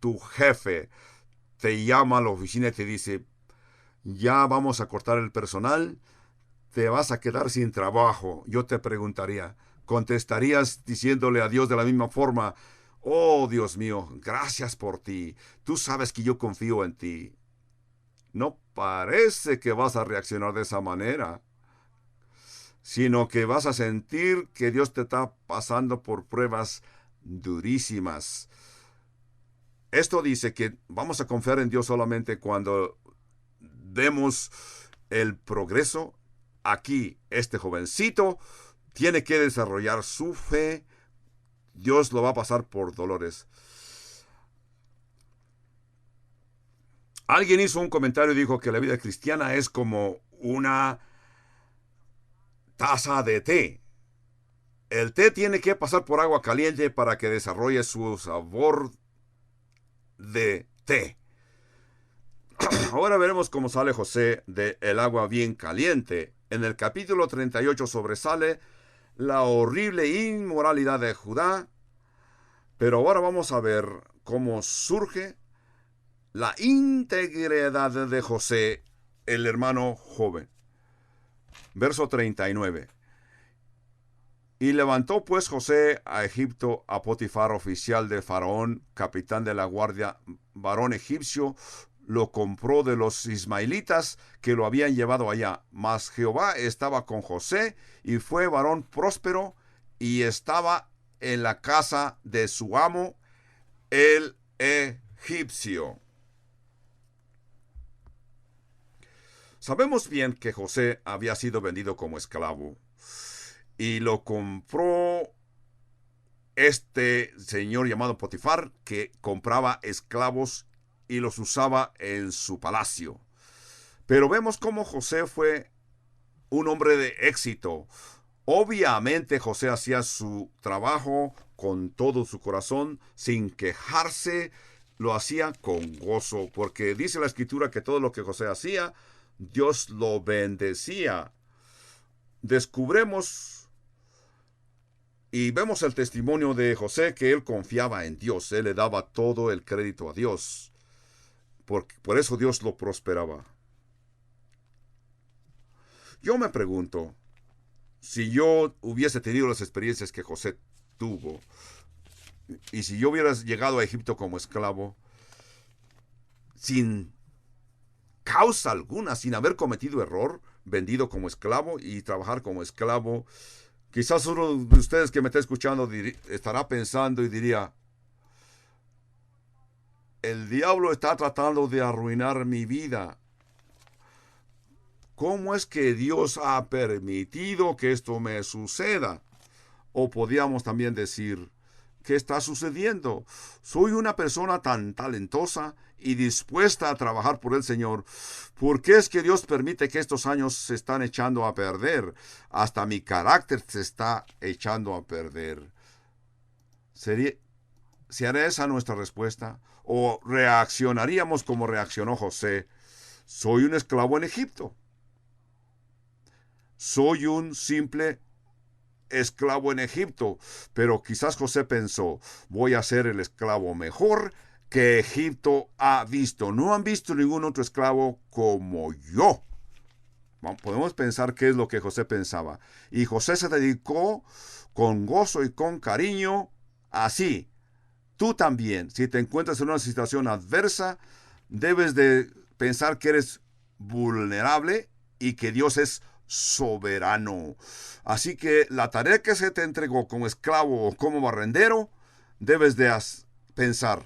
tu jefe te llama a la oficina y te dice, ya vamos a cortar el personal, te vas a quedar sin trabajo, yo te preguntaría, ¿contestarías diciéndole a Dios de la misma forma? Oh, Dios mío, gracias por ti. Tú sabes que yo confío en ti. No parece que vas a reaccionar de esa manera, sino que vas a sentir que Dios te está pasando por pruebas durísimas. Esto dice que vamos a confiar en Dios solamente cuando vemos el progreso. Aquí, este jovencito tiene que desarrollar su fe. Dios lo va a pasar por dolores. Alguien hizo un comentario y dijo que la vida cristiana es como una taza de té. El té tiene que pasar por agua caliente para que desarrolle su sabor de té. Ahora veremos cómo sale José del agua bien caliente. En el capítulo 38 sobresale la horrible inmoralidad de Judá. Pero ahora vamos a ver cómo surge la integridad de José, el hermano joven. Verso 39. Y levantó pues José a Egipto a Potifar, oficial de Faraón, capitán de la guardia, varón egipcio, lo compró de los ismaelitas que lo habían llevado allá. Mas Jehová estaba con José, y fue varón próspero, y estaba en la casa de su amo, el egipcio. Sabemos bien que José había sido vendido como esclavo, y lo compró este señor llamado Potifar, que compraba esclavos y los usaba en su palacio. Pero vemos cómo José fue un hombre de éxito. Obviamente José hacía su trabajo con todo su corazón, sin quejarse, lo hacía con gozo, porque dice la Escritura que todo lo que José hacía, Dios lo bendecía. Descubremos y vemos el testimonio de José, que él confiaba en Dios, él le daba todo el crédito a Dios. Por eso Dios lo prosperaba. Yo me pregunto, si yo hubiese tenido las experiencias que José tuvo, y si yo hubiera llegado a Egipto como esclavo, sin causa alguna, sin haber cometido error, vendido como esclavo y trabajar como esclavo, quizás uno de ustedes que me está escuchando estará pensando y diría, el diablo está tratando de arruinar mi vida. ¿Cómo es que Dios ha permitido que esto me suceda? O podríamos también decir, ¿qué está sucediendo? Soy una persona tan talentosa y dispuesta a trabajar por el Señor. ¿Por qué es que Dios permite que estos años se están echando a perder? Hasta mi carácter se está echando a perder. ¿Sería esa nuestra respuesta? ¿O reaccionaríamos como reaccionó José? Soy un esclavo en Egipto. Soy un simple esclavo en Egipto. Pero quizás José pensó, voy a ser el esclavo mejor que Egipto ha visto. No han visto ningún otro esclavo como yo. Podemos pensar qué es lo que José pensaba. Y José se dedicó con gozo y con cariño. Así, tú también, si te encuentras en una situación adversa, debes de pensar que eres vulnerable y que Dios es soberano. Así que la tarea que se te entregó como esclavo o como barrendero, debes de pensar,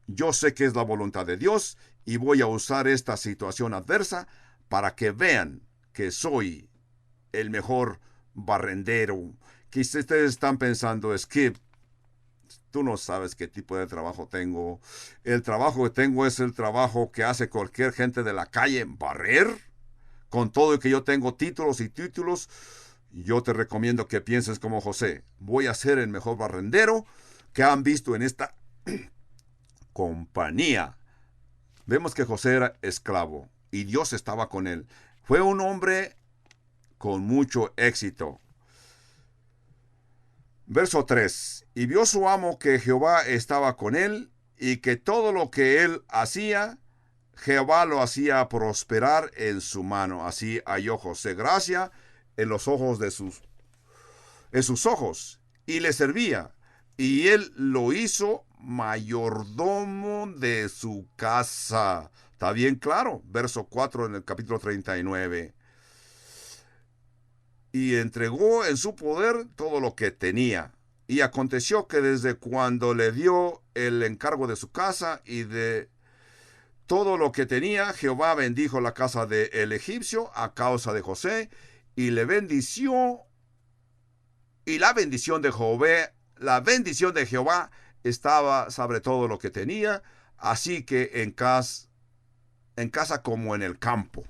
yo sé que es la voluntad de Dios y voy a usar esta situación adversa para que vean que soy el mejor barrendero. Quizás ustedes están pensando, es que tú no sabes qué tipo de trabajo tengo. El trabajo que tengo es el trabajo que hace cualquier gente de la calle, barrer. Con todo y que yo tengo títulos y títulos, yo te recomiendo que pienses como José. Voy a ser el mejor barrendero que han visto en esta compañía. Vemos que José era esclavo y Dios estaba con él. Fue un hombre con mucho éxito. Verso 3. Y vio su amo que Jehová estaba con él y que todo lo que él hacía, Jehová lo hacía prosperar en su mano. Así halló José gracia en los ojos en sus ojos, y le servía. Y él lo hizo mayordomo de su casa. Está bien claro. Verso 4 en el capítulo 39. Y entregó en su poder todo lo que tenía. Y aconteció que desde cuando le dio el encargo de su casa y de todo lo que tenía, Jehová bendijo la casa del egipcio a causa de José, y le bendició. Y la bendición de Jehová estaba sobre todo lo que tenía, así que en casa como en el campo.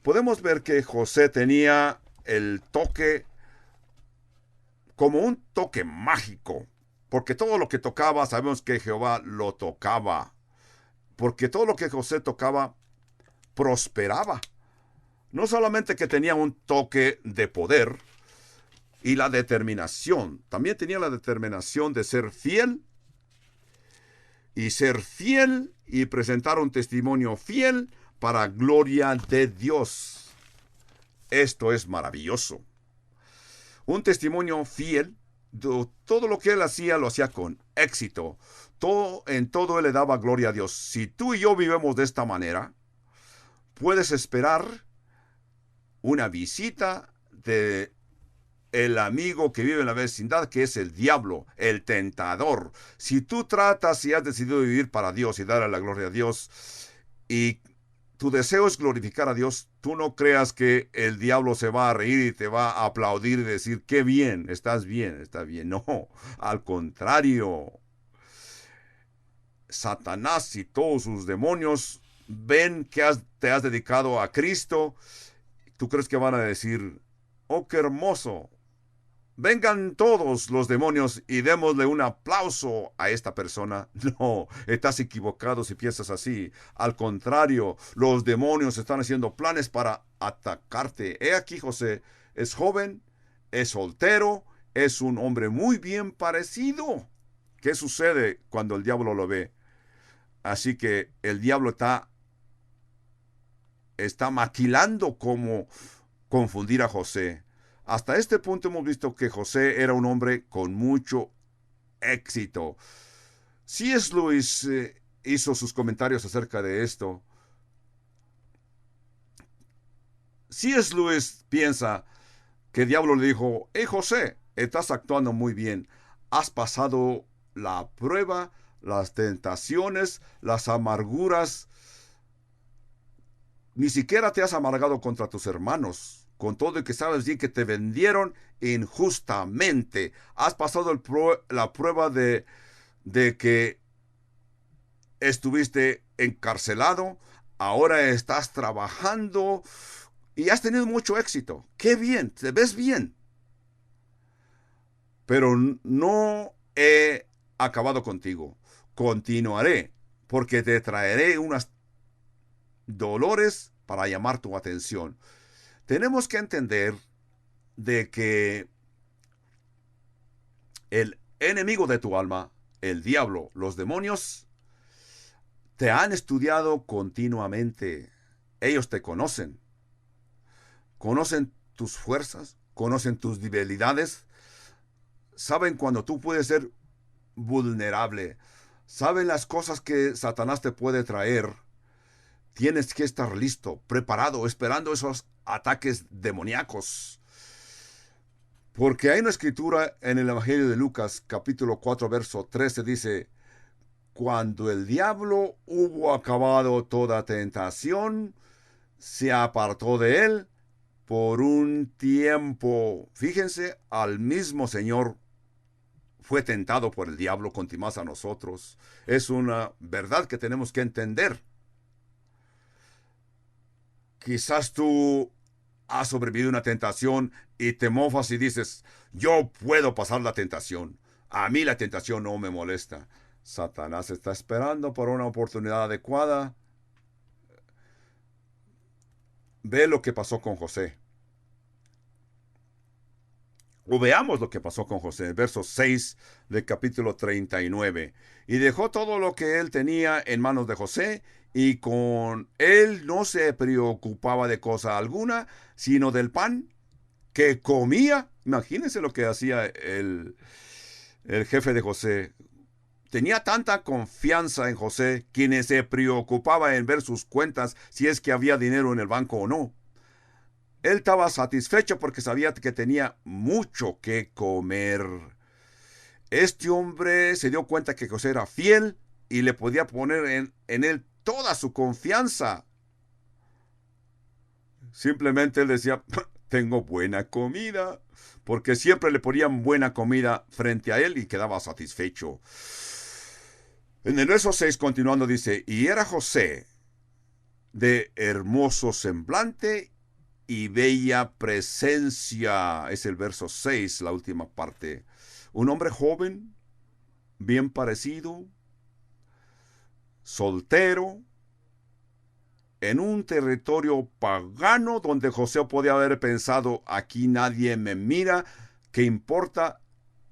Podemos ver que José tenía el toque, como un toque mágico, porque todo lo que tocaba, sabemos que Jehová lo tocaba, porque todo lo que José tocaba prosperaba. No solamente que tenía un toque de poder y la determinación, también tenía la determinación de ser fiel y presentar un testimonio fiel para gloria de Dios. Esto es maravilloso. Un testimonio fiel. Todo lo que él hacía, lo hacía con éxito. En todo él le daba gloria a Dios. Si tú y yo vivimos de esta manera, puedes esperar una visita de el amigo que vive en la vecindad, que es el diablo, el tentador. Si tú tratas y has decidido vivir para Dios y darle la gloria a Dios, y tu deseo es glorificar a Dios, tú no creas que el diablo se va a reír y te va a aplaudir y decir, qué bien, estás bien, está bien. No, al contrario. Satanás y todos sus demonios ven que te has dedicado a Cristo. ¿Tú crees que van a decir, oh, qué hermoso? Vengan todos los demonios y démosle un aplauso a esta persona. No, estás equivocado si piensas así. Al contrario, los demonios están haciendo planes para atacarte. He aquí José, es joven, es soltero, es un hombre muy bien parecido. ¿Qué sucede cuando el diablo lo ve? Así que el diablo está maquilando cómo confundir a José. Hasta este punto hemos visto que José era un hombre con mucho éxito. C.S. Lewis hizo sus comentarios acerca de esto. C.S. Lewis piensa que el diablo le dijo, hey José, estás actuando muy bien. Has pasado la prueba, las tentaciones, las amarguras. Ni siquiera te has amargado contra tus hermanos, con todo y que sabes bien que te vendieron injustamente. Has pasado la prueba de que estuviste encarcelado, ahora estás trabajando y has tenido mucho éxito. ¡Qué bien! Te ves bien. Pero no he acabado contigo. Continuaré, porque te traeré unos dolores para llamar tu atención. Tenemos que entender de que el enemigo de tu alma, el diablo, los demonios, te han estudiado continuamente. Ellos te conocen. Conocen tus fuerzas, conocen tus debilidades. Saben cuando tú puedes ser vulnerable. Saben las cosas que Satanás te puede traer. Tienes que estar listo, preparado, esperando esos ataques demoníacos. Porque hay una escritura en el Evangelio de Lucas, capítulo 4, verso 13, dice: cuando el diablo hubo acabado toda tentación, se apartó de él por un tiempo. Fíjense, al mismo Señor fue tentado por el diablo, continuamos a nosotros. Es una verdad que tenemos que entender. Quizás tú has sobrevivido a una tentación y te mofas y dices: yo puedo pasar la tentación. A mí la tentación no me molesta. Satanás está esperando por una oportunidad adecuada. Ve lo que pasó con José. O veamos lo que pasó con José, verso 6 del capítulo 39. Y dejó todo lo que él tenía en manos de José, y con él no se preocupaba de cosa alguna, sino del pan que comía. Imagínense lo que hacía el jefe de José. Tenía tanta confianza en José, quien se preocupaba en ver sus cuentas, si es que había dinero en el banco o no. Él estaba satisfecho porque sabía que tenía mucho que comer. Este hombre se dio cuenta que José era fiel y le podía poner en él toda su confianza. Simplemente él decía: tengo buena comida, porque siempre le ponían buena comida frente a él y quedaba satisfecho. En el verso 6 continuando dice: y era José de hermoso semblante y bella presencia. Es el verso 6, la última parte. Un hombre joven, bien parecido, soltero, en un territorio pagano donde José podía haber pensado: aquí nadie me mira, ¿qué importa?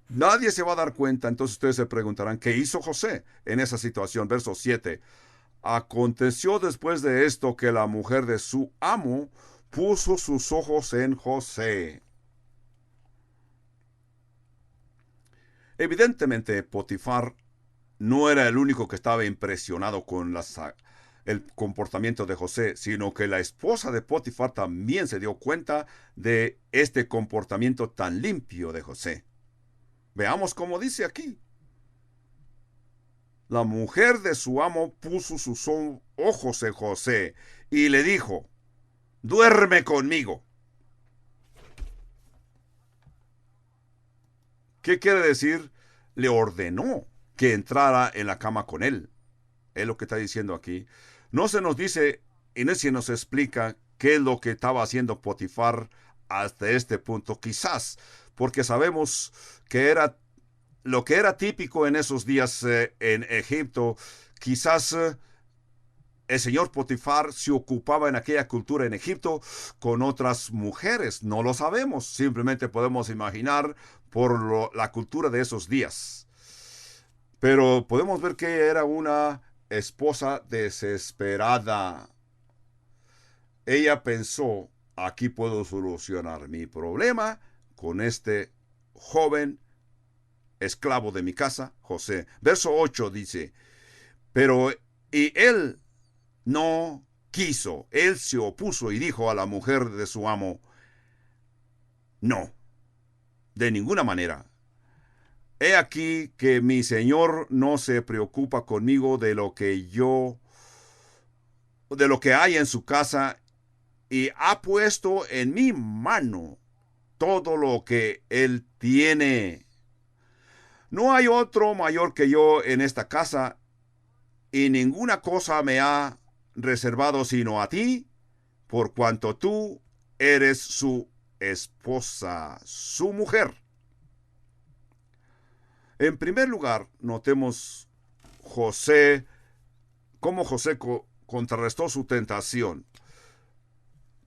Nadie se va a dar cuenta. Entonces ustedes se preguntarán: ¿qué hizo José en esa situación? Verso 7. Aconteció después de esto que la mujer de su amo puso sus ojos en José. Evidentemente, Potifar no era el único que estaba impresionado con el comportamiento de José, sino que la esposa de Potifar también se dio cuenta de este comportamiento tan limpio de José. Veamos cómo dice aquí. La mujer de su amo puso sus ojos en José y le dijo: duerme conmigo. ¿Qué quiere decir? Le ordenó que entrara en la cama con él. Es lo que está diciendo aquí. No se nos dice y no se nos explica qué es lo que estaba haciendo Potifar hasta este punto. Quizás porque sabemos que era lo que era típico en esos días en Egipto. Quizás el señor Potifar se ocupaba en aquella cultura en Egipto con otras mujeres. No lo sabemos. Simplemente podemos imaginar por la cultura de esos días. Pero podemos ver que era una esposa desesperada. Ella pensó: aquí puedo solucionar mi problema con este joven esclavo de mi casa, José. Verso 8 dice: pero y él no quiso. Él se opuso y dijo a la mujer de su amo: no, de ninguna manera. He aquí que mi señor no se preocupa conmigo de lo que hay en su casa, y ha puesto en mi mano todo lo que él tiene. No hay otro mayor que yo en esta casa, y ninguna cosa me ha reservado sino a ti, por cuanto tú eres su esposa, su mujer. En primer lugar, notemos José, cómo José contrarrestó su tentación.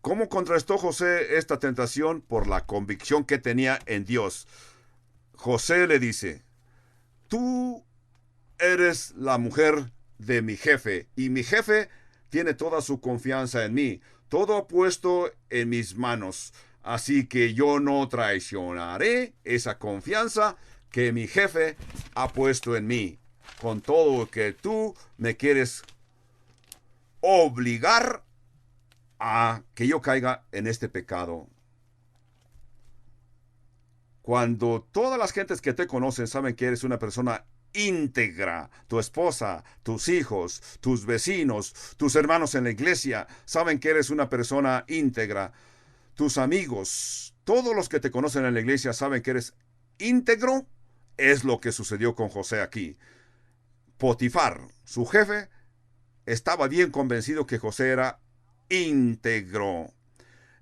¿Cómo contrarrestó José esta tentación? Por la convicción que tenía en Dios. José le dice: tú eres la mujer de mi jefe, y mi jefe tiene toda su confianza en mí, todo puesto en mis manos, así que yo no traicionaré esa confianza que mi jefe ha puesto en mí, con todo lo que tú me quieres obligar a que yo caiga en este pecado. Cuando todas las gentes que te conocen saben que eres una persona íntegra, tu esposa, tus hijos, tus vecinos, tus hermanos en la iglesia, saben que eres una persona íntegra, tus amigos, todos los que te conocen en la iglesia saben que eres íntegro, es lo que sucedió con José aquí. Potifar, su jefe, estaba bien convencido que José era íntegro.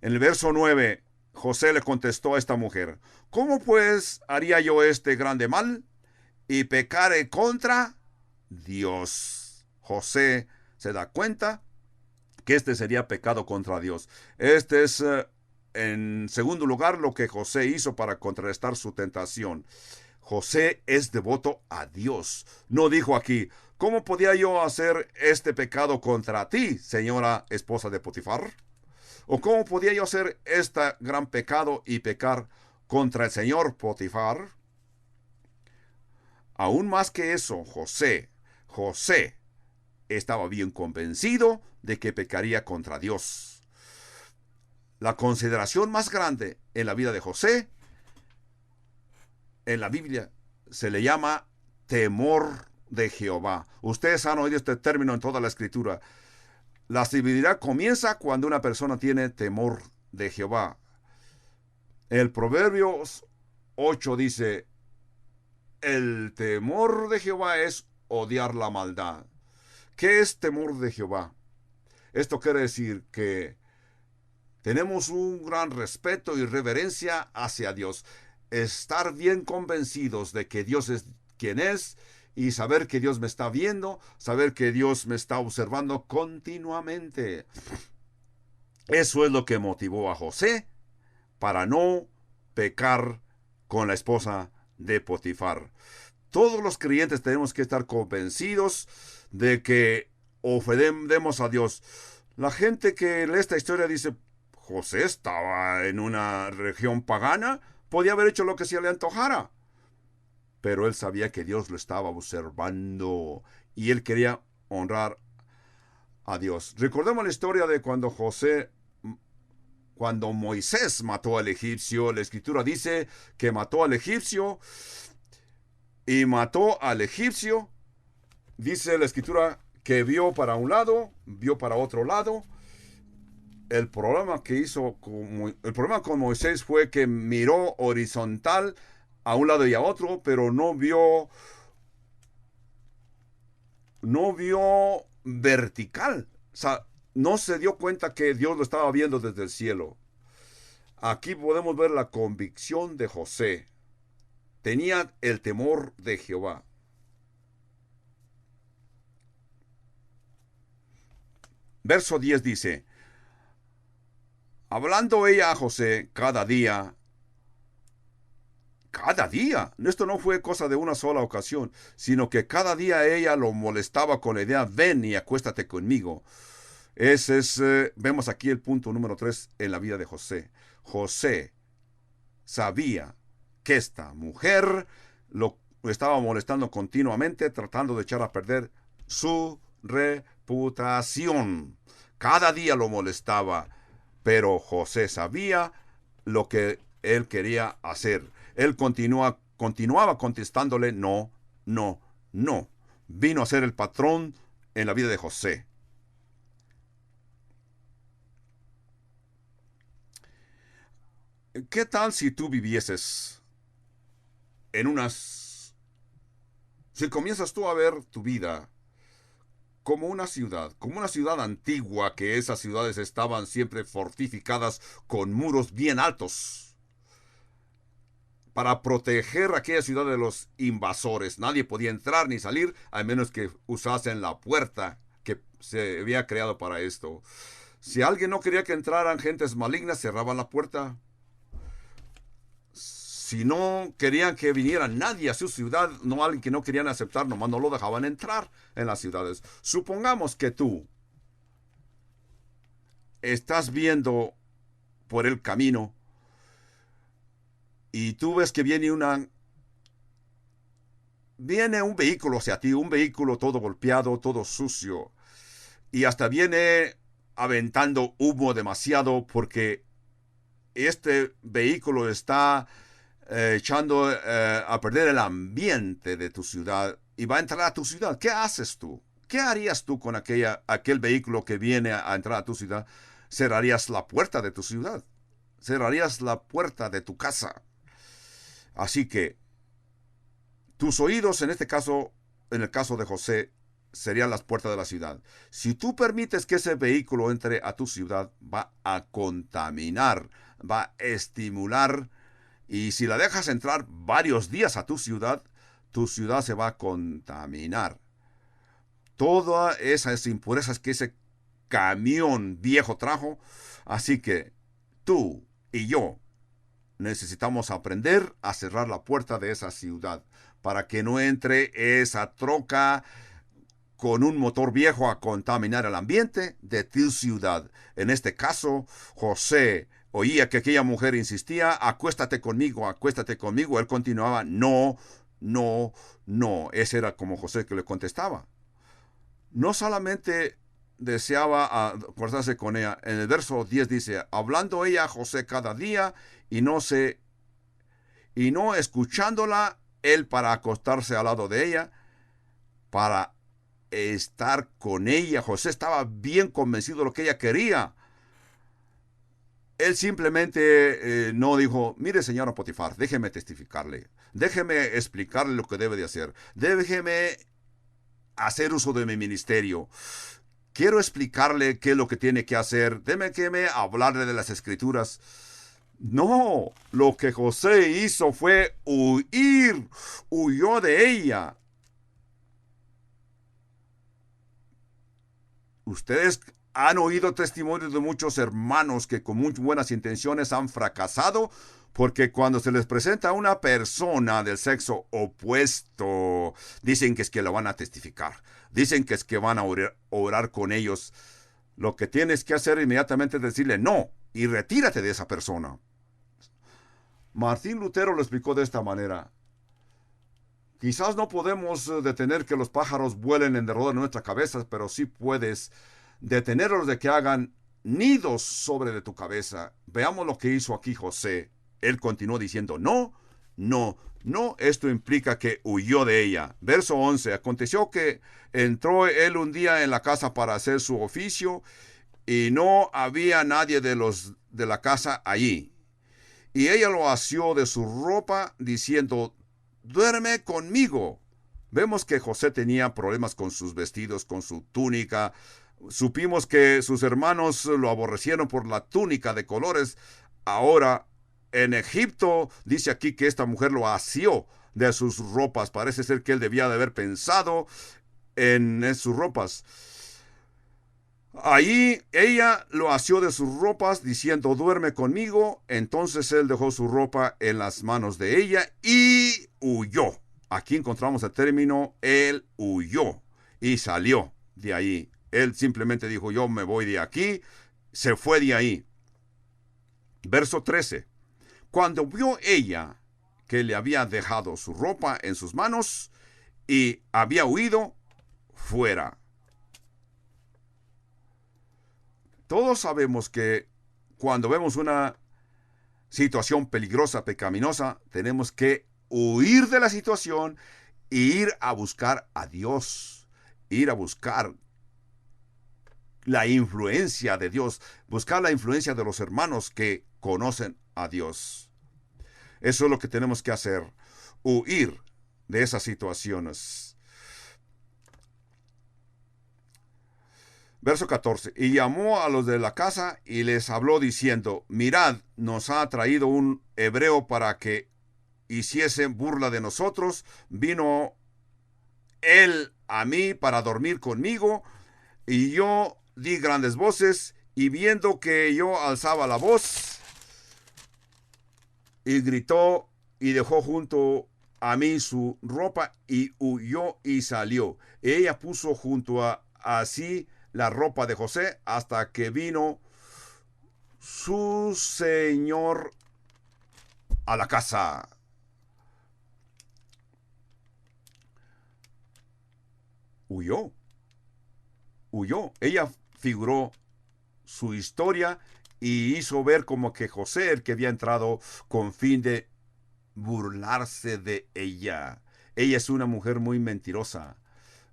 En el verso 9, José le contestó a esta mujer: ¿cómo pues haría yo este grande mal y pecare contra Dios? José se da cuenta que este sería pecado contra Dios. Este es, en segundo lugar, lo que José hizo para contrarrestar su tentación. José es devoto a Dios. No dijo aquí: ¿cómo podía yo hacer este pecado contra ti, señora esposa de Potifar? ¿O cómo podía yo hacer este gran pecado y pecar contra el señor Potifar? Aún más que eso, José estaba bien convencido de que pecaría contra Dios. La consideración más grande en la vida de José, en la Biblia, se le llama temor de Jehová. Ustedes han oído este término en toda la Escritura. La civilidad comienza cuando una persona tiene temor de Jehová. El Proverbios 8 dice: el temor de Jehová es odiar la maldad. ¿Qué es temor de Jehová? Esto quiere decir que tenemos un gran respeto y reverencia hacia Dios. Estar bien convencidos de que Dios es quien es, y saber que Dios me está viendo, saber que Dios me está observando continuamente. Eso es lo que motivó a José para no pecar con la esposa de Potifar. Todos los creyentes tenemos que estar convencidos de que ofendemos a Dios. La gente que lee esta historia dice: José estaba en una región pagana, podía haber hecho lo que se le antojara. Pero él sabía que Dios lo estaba observando y él quería honrar a Dios. Recordemos la historia de cuando Moisés mató al egipcio. La Escritura dice que mató al egipcio y mató al egipcio. Dice la Escritura que vio para un lado, vio para otro lado. El problema con Moisés fue que miró horizontal a un lado y a otro, pero no vio vertical. O sea, no se dio cuenta que Dios lo estaba viendo desde el cielo. Aquí podemos ver la convicción de José. Tenía el temor de Jehová. Verso 10 dice: hablando ella a José cada día. Esto no fue cosa de una sola ocasión, sino que cada día ella lo molestaba con la idea: ven y acuéstate conmigo. Ese es, vemos aquí el punto número 3 en la vida de José. José sabía que esta mujer lo estaba molestando continuamente, tratando de echar a perder su reputación. Cada día lo molestaba, pero José sabía lo que él quería hacer. Él continuaba contestándole: no, no, no. Vino a ser el patrón en la vida de José. ¿Qué tal si tú vivieses en unas... Si comienzas tú a ver tu vida como una ciudad antigua, que esas ciudades estaban siempre fortificadas con muros bien altos para proteger aquella ciudad de los invasores. Nadie podía entrar ni salir a menos que usasen la puerta que se había creado para esto. Si alguien no quería que entraran gentes malignas, cerraban la puerta. Si no querían que viniera nadie a su ciudad, no alguien que no querían aceptar, nomás no lo dejaban entrar en las ciudades. Supongamos que tú estás viendo por el camino y tú ves que viene un vehículo hacia ti, un vehículo todo golpeado, todo sucio, y hasta viene aventando humo demasiado porque este vehículo está echando a perder el ambiente de tu ciudad y va a entrar a tu ciudad. ¿Qué haces tú? ¿Qué harías tú con aquel vehículo que viene a entrar a tu ciudad? Cerrarías la puerta de tu ciudad. Cerrarías la puerta de tu casa. Así que tus oídos, en este caso, en el caso de José, serían las puertas de la ciudad. Si tú permites que ese vehículo entre a tu ciudad, va a contaminar, va a estimular, y si la dejas entrar varios días a tu ciudad se va a contaminar. Todas esas impurezas que ese camión viejo trajo. Así que tú y yo necesitamos aprender a cerrar la puerta de esa ciudad para que no entre esa troca con un motor viejo a contaminar el ambiente de tu ciudad. En este caso, José oía que aquella mujer insistía: acuéstate conmigo, acuéstate conmigo. Él continuaba: no, no, no. Ese era como José que le contestaba. No solamente deseaba acostarse con ella. En el verso 10 dice: hablando ella a José cada día y no escuchándola él para acostarse al lado de ella, para estar con ella. José estaba bien convencido de lo que ella quería. Él simplemente no dijo: mire, señora Potifar, déjeme testificarle, déjeme explicarle lo que debe de hacer, déjeme hacer uso de mi ministerio, quiero explicarle qué es lo que tiene que hacer, déjeme hablarle de las escrituras. No, lo que José hizo fue huir, huyó de ella. Ustedes han oído testimonios de muchos hermanos que con muy buenas intenciones han fracasado porque cuando se les presenta a una persona del sexo opuesto, dicen que es que lo van a testificar, dicen que es que van a orar con ellos. Lo que tienes que hacer inmediatamente es decirle no y retírate de esa persona. Martín Lutero lo explicó de esta manera: quizás no podemos detener que los pájaros vuelen en derredor de nuestra cabeza, pero sí puedes detenerlos de que hagan nidos sobre de tu cabeza. Veamos lo que hizo aquí José. Él continuó diciendo: no, no, no. Esto implica que huyó de ella. Verso 11. Aconteció que entró él un día en la casa para hacer su oficio, y no había nadie de la casa allí. Y ella lo asió de su ropa, diciendo: duerme conmigo. Vemos que José tenía problemas con sus vestidos, con su túnica. Supimos que sus hermanos lo aborrecieron por la túnica de colores. Ahora, en Egipto, dice aquí que esta mujer lo asió de sus ropas. Parece ser que él debía de haber pensado en sus ropas. Allí ella lo asió de sus ropas, diciendo: duerme conmigo. Entonces él dejó su ropa en las manos de ella y huyó. Aquí encontramos el término: él huyó y salió de ahí. Él simplemente dijo: yo me voy de aquí. Se fue de ahí. Verso 13. Cuando vio ella que le había dejado su ropa en sus manos y había huido, fuera. Todos sabemos que cuando vemos una situación peligrosa, pecaminosa, tenemos que huir de la situación e ir a buscar a Dios, ir a buscar la influencia de Dios, buscar la influencia de los hermanos que conocen a Dios. Eso es lo que tenemos que hacer, huir de esas situaciones. Verso 14. Y llamó a los de la casa y les habló diciendo: mirad, nos ha traído un hebreo para que hiciese burla de nosotros. Vino él a mí para dormir conmigo, y yo di grandes voces, y viendo que yo alzaba la voz, y gritó y dejó junto a mí su ropa y huyó y salió. Ella puso junto a sí la ropa de José hasta que vino su señor a la casa. Huyó. Ella figuró su historia y hizo ver como que José, el que había entrado con fin de burlarse de ella. Ella es una mujer muy mentirosa.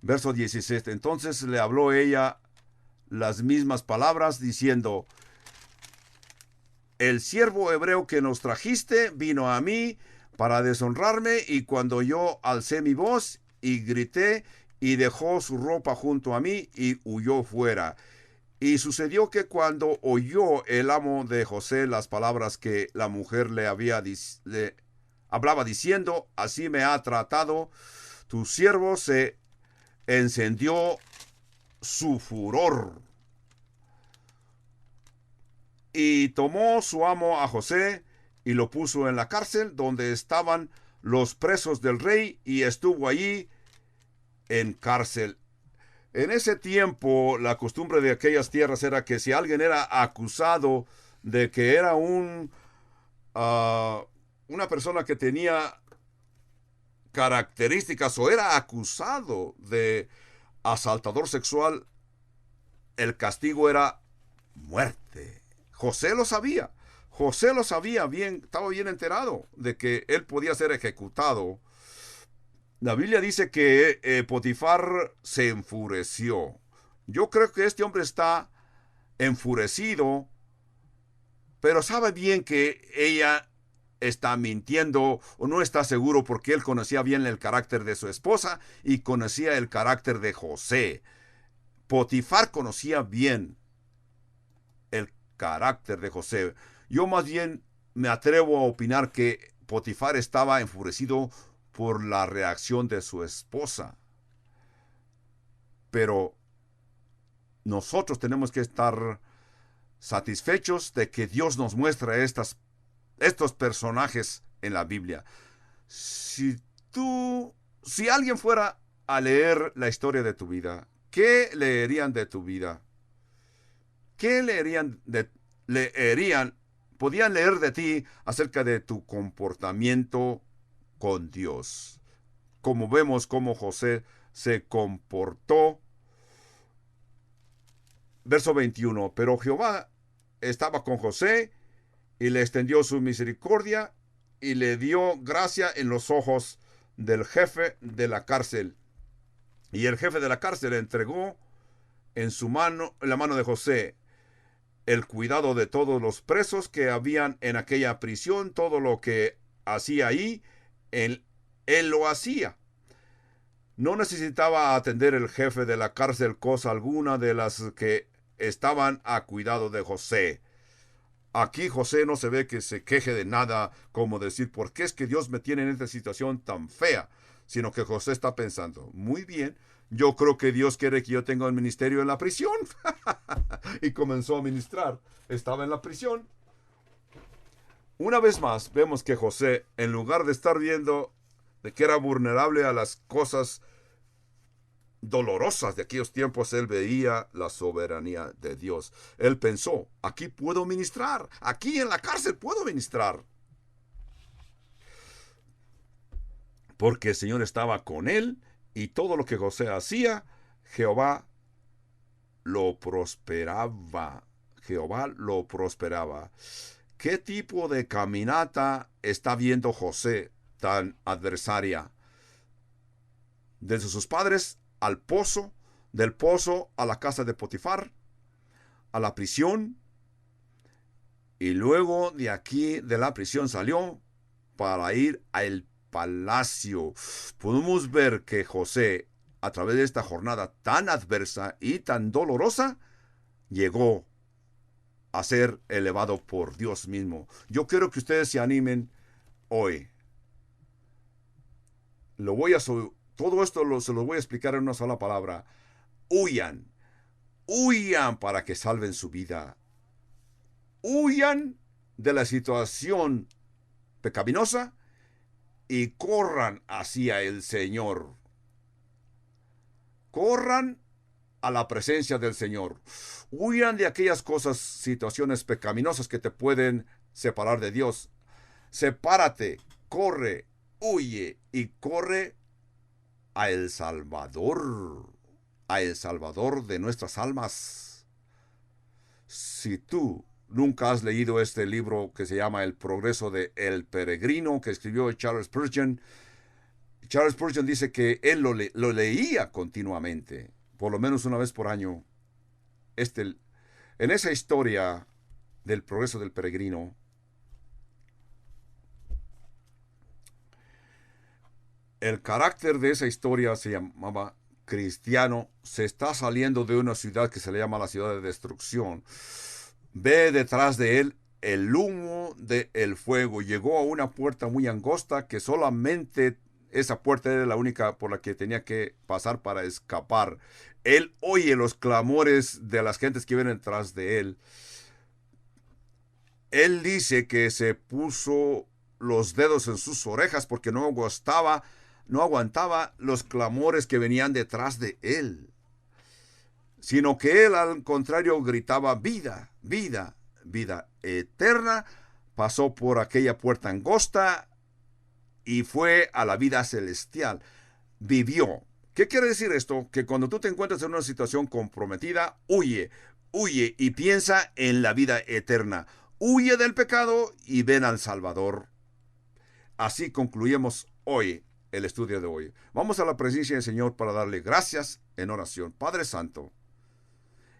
Verso 16. Entonces le habló ella las mismas palabras, diciendo: el siervo hebreo que nos trajiste vino a mí para deshonrarme, y cuando yo alcé mi voz y grité, y dejó su ropa junto a mí y huyó fuera. Y sucedió que cuando oyó el amo de José las palabras que la mujer le hablaba diciendo: así me ha tratado tu siervo, se encendió su furor. Y tomó su amo a José y lo puso en la cárcel donde estaban los presos del rey, y estuvo allí en cárcel. En ese tiempo, la costumbre de aquellas tierras era que si alguien era acusado de que era una persona que tenía características, o era acusado de asaltador sexual, el castigo era muerte. José lo sabía. José lo sabía bien, estaba bien enterado de que él podía ser ejecutado. La Biblia dice que Potifar se enfureció. Yo creo que este hombre está enfurecido, pero sabe bien que ella está mintiendo o no está seguro, porque él conocía bien el carácter de su esposa y conocía el carácter de José. Potifar conocía bien el carácter de José. Yo más bien me atrevo a opinar que Potifar estaba enfurecido por la reacción de su esposa. Pero nosotros tenemos que estar satisfechos de que Dios nos muestra estos personajes en la Biblia. Si alguien fuera a leer la historia de tu vida, ¿qué leerían de tu vida? ¿Qué podían leer de ti acerca de tu comportamiento con Dios? Como vemos cómo José se comportó. Verso 21. Pero Jehová estaba con José y le extendió su misericordia y le dio gracia en los ojos del jefe de la cárcel. Y el jefe de la cárcel entregó en la mano de José, el cuidado de todos los presos que habían en aquella prisión. Todo lo que hacía ahí, él lo hacía. No necesitaba atender el jefe de la cárcel cosa alguna de las que estaban a cuidado de José. Aquí José no se ve que se queje de nada, como decir: ¿por qué es que Dios me tiene en esta situación tan fea? Sino que José está pensando: muy bien, yo creo que Dios quiere que yo tenga un ministerio en la prisión. Y comenzó a ministrar. Estaba en la prisión. Una vez más vemos que José, en lugar de estar viendo de que era vulnerable a las cosas dolorosas de aquellos tiempos, él veía la soberanía de Dios. Él pensó: aquí puedo ministrar, aquí en la cárcel puedo ministrar, porque el Señor estaba con él, y todo lo que José hacía, Jehová lo prosperaba. Jehová lo prosperaba. ¿Qué tipo de caminata está viendo José tan adversaria? Desde sus padres al pozo, del pozo a la casa de Potifar, a la prisión. Y luego de aquí, de la prisión, salió para ir al palacio. Podemos ver que José, a través de esta jornada tan adversa y tan dolorosa, llegó a ser elevado por Dios mismo. Yo quiero que ustedes se animen hoy. Todo esto se lo voy a explicar en una sola palabra. Huyan. Huyan para que salven su vida. Huyan de la situación pecaminosa y corran hacia el Señor. Corran a la presencia del Señor. Huyan de aquellas cosas, situaciones pecaminosas que te pueden separar de Dios. Sepárate, corre, huye y corre a el Salvador de nuestras almas. Si tú nunca has leído este libro que se llama El progreso de El peregrino, que escribió Charles Spurgeon dice que él lo leía continuamente, por lo menos una vez por año. En esa historia del progreso del peregrino, el carácter de esa historia se llamaba Cristiano. Se está saliendo de una ciudad que se le llama la ciudad de destrucción. Ve detrás de él el humo del fuego. Llegó a una puerta muy angosta que solamente esa puerta era la única por la que tenía que pasar para escapar. Él oye los clamores de las gentes que vienen detrás de él. Él dice que se puso los dedos en sus orejas porque no aguantaba los clamores que venían detrás de él, sino que él al contrario gritaba vida, vida, vida eterna. Pasó por aquella puerta angosta y fue a la vida celestial. Vivió. ¿Qué quiere decir esto? Que cuando tú te encuentras en una situación comprometida, huye y piensa en la vida eterna. Huye del pecado y ven al Salvador. Así concluimos hoy el estudio de hoy. Vamos a la presencia del Señor para darle gracias en oración. Padre Santo,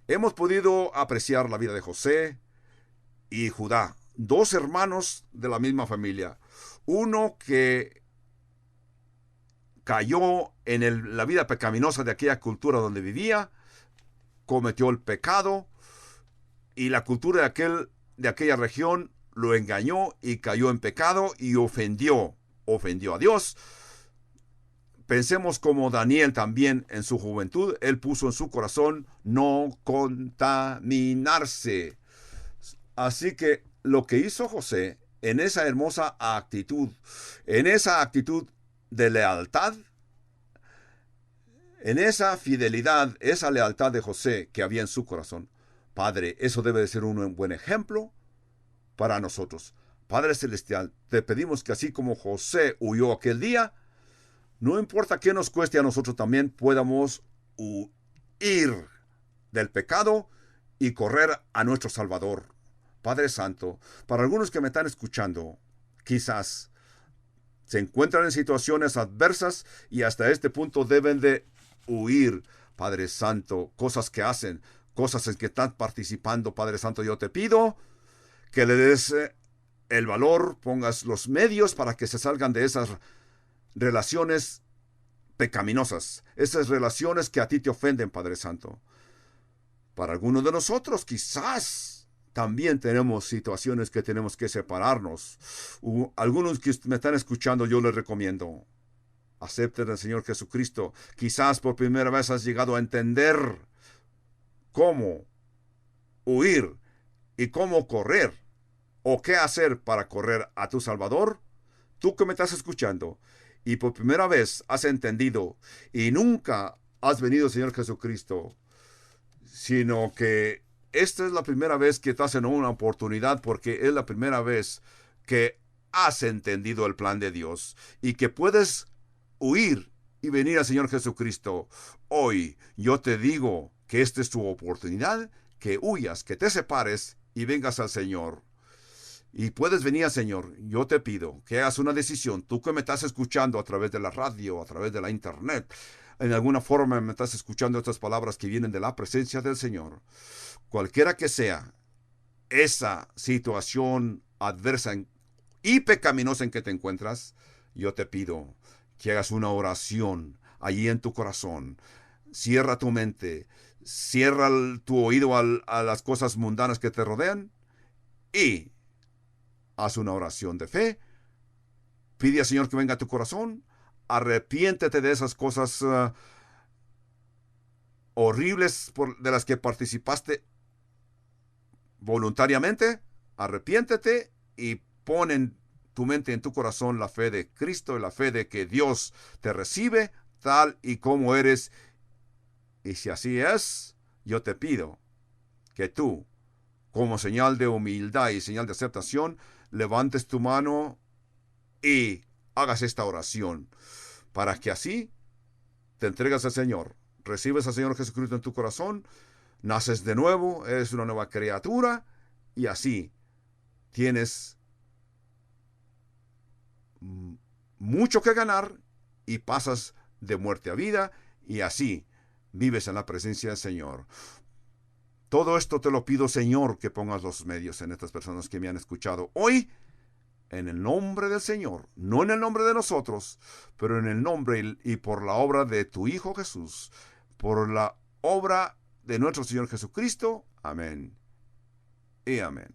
hemos podido apreciar la vida de José y Judá, dos hermanos de la misma familia. Uno que cayó en la vida pecaminosa de aquella cultura donde vivía, cometió el pecado y la cultura de aquella región lo engañó y cayó en pecado y ofendió a Dios. Pensemos como Daniel también en su juventud, él puso en su corazón no contaminarse. Así que lo que hizo José en esa hermosa actitud, en esa actitud de lealtad, en esa fidelidad, esa lealtad de José que había en su corazón, Padre, eso debe de ser un buen ejemplo para nosotros. Padre Celestial, te pedimos que así como José huyó aquel día, no importa qué nos cueste, a nosotros también podamos huir del pecado y correr a nuestro Salvador. Padre Santo, para algunos que me están escuchando, quizás se encuentran en situaciones adversas y hasta este punto deben de huir. Padre Santo, cosas que hacen, cosas en que están participando. Padre Santo, yo te pido que le des el valor, pongas los medios para que se salgan de esas relaciones pecaminosas, esas relaciones que a ti te ofenden, Padre Santo. Para algunos de nosotros quizás también tenemos situaciones que tenemos que separarnos. Algunos que me están escuchando, yo les recomiendo, acepten al Señor Jesucristo. Quizás por primera vez has llegado a entender cómo huir y cómo correr o qué hacer para correr a tu Salvador. Tú que me estás escuchando y por primera vez has entendido y nunca has venido, Señor Jesucristo, sino que esta es la primera vez que estás en una oportunidad porque es la primera vez que has entendido el plan de Dios y que puedes huir y venir al Señor Jesucristo. Hoy yo te digo que esta es tu oportunidad, que huyas, que te separes y vengas al Señor. Y puedes venir al Señor. Yo te pido que hagas una decisión. Tú que me estás escuchando a través de la radio, a través de la internet, en alguna forma me estás escuchando estas palabras que vienen de la presencia del Señor. Cualquiera que sea esa situación adversa y pecaminosa en que te encuentras, yo te pido que hagas una oración allí en tu corazón. Cierra tu mente, cierra tu oído a las cosas mundanas que te rodean y haz una oración de fe. Pide al Señor que venga a tu corazón. Arrepiéntete de esas cosas horribles de las que participaste voluntariamente. Arrepiéntete y pon en tu mente, en tu corazón, la fe de Cristo y la fe de que Dios te recibe tal y como eres. Y si así es, yo te pido que tú, como señal de humildad y señal de aceptación, levantes tu mano y hagas esta oración, para que así te entregas al Señor, recibes al Señor Jesucristo en tu corazón, naces de nuevo, eres una nueva criatura, y así tienes mucho que ganar y pasas de muerte a vida, y así vives en la presencia del Señor. Todo esto te lo pido, Señor, que pongas los medios en estas personas que me han escuchado hoy, en el nombre del Señor, no en el nombre de nosotros, pero en el nombre y por la obra de tu Hijo Jesús, por la obra de nuestro Señor Jesucristo. Amén y amén.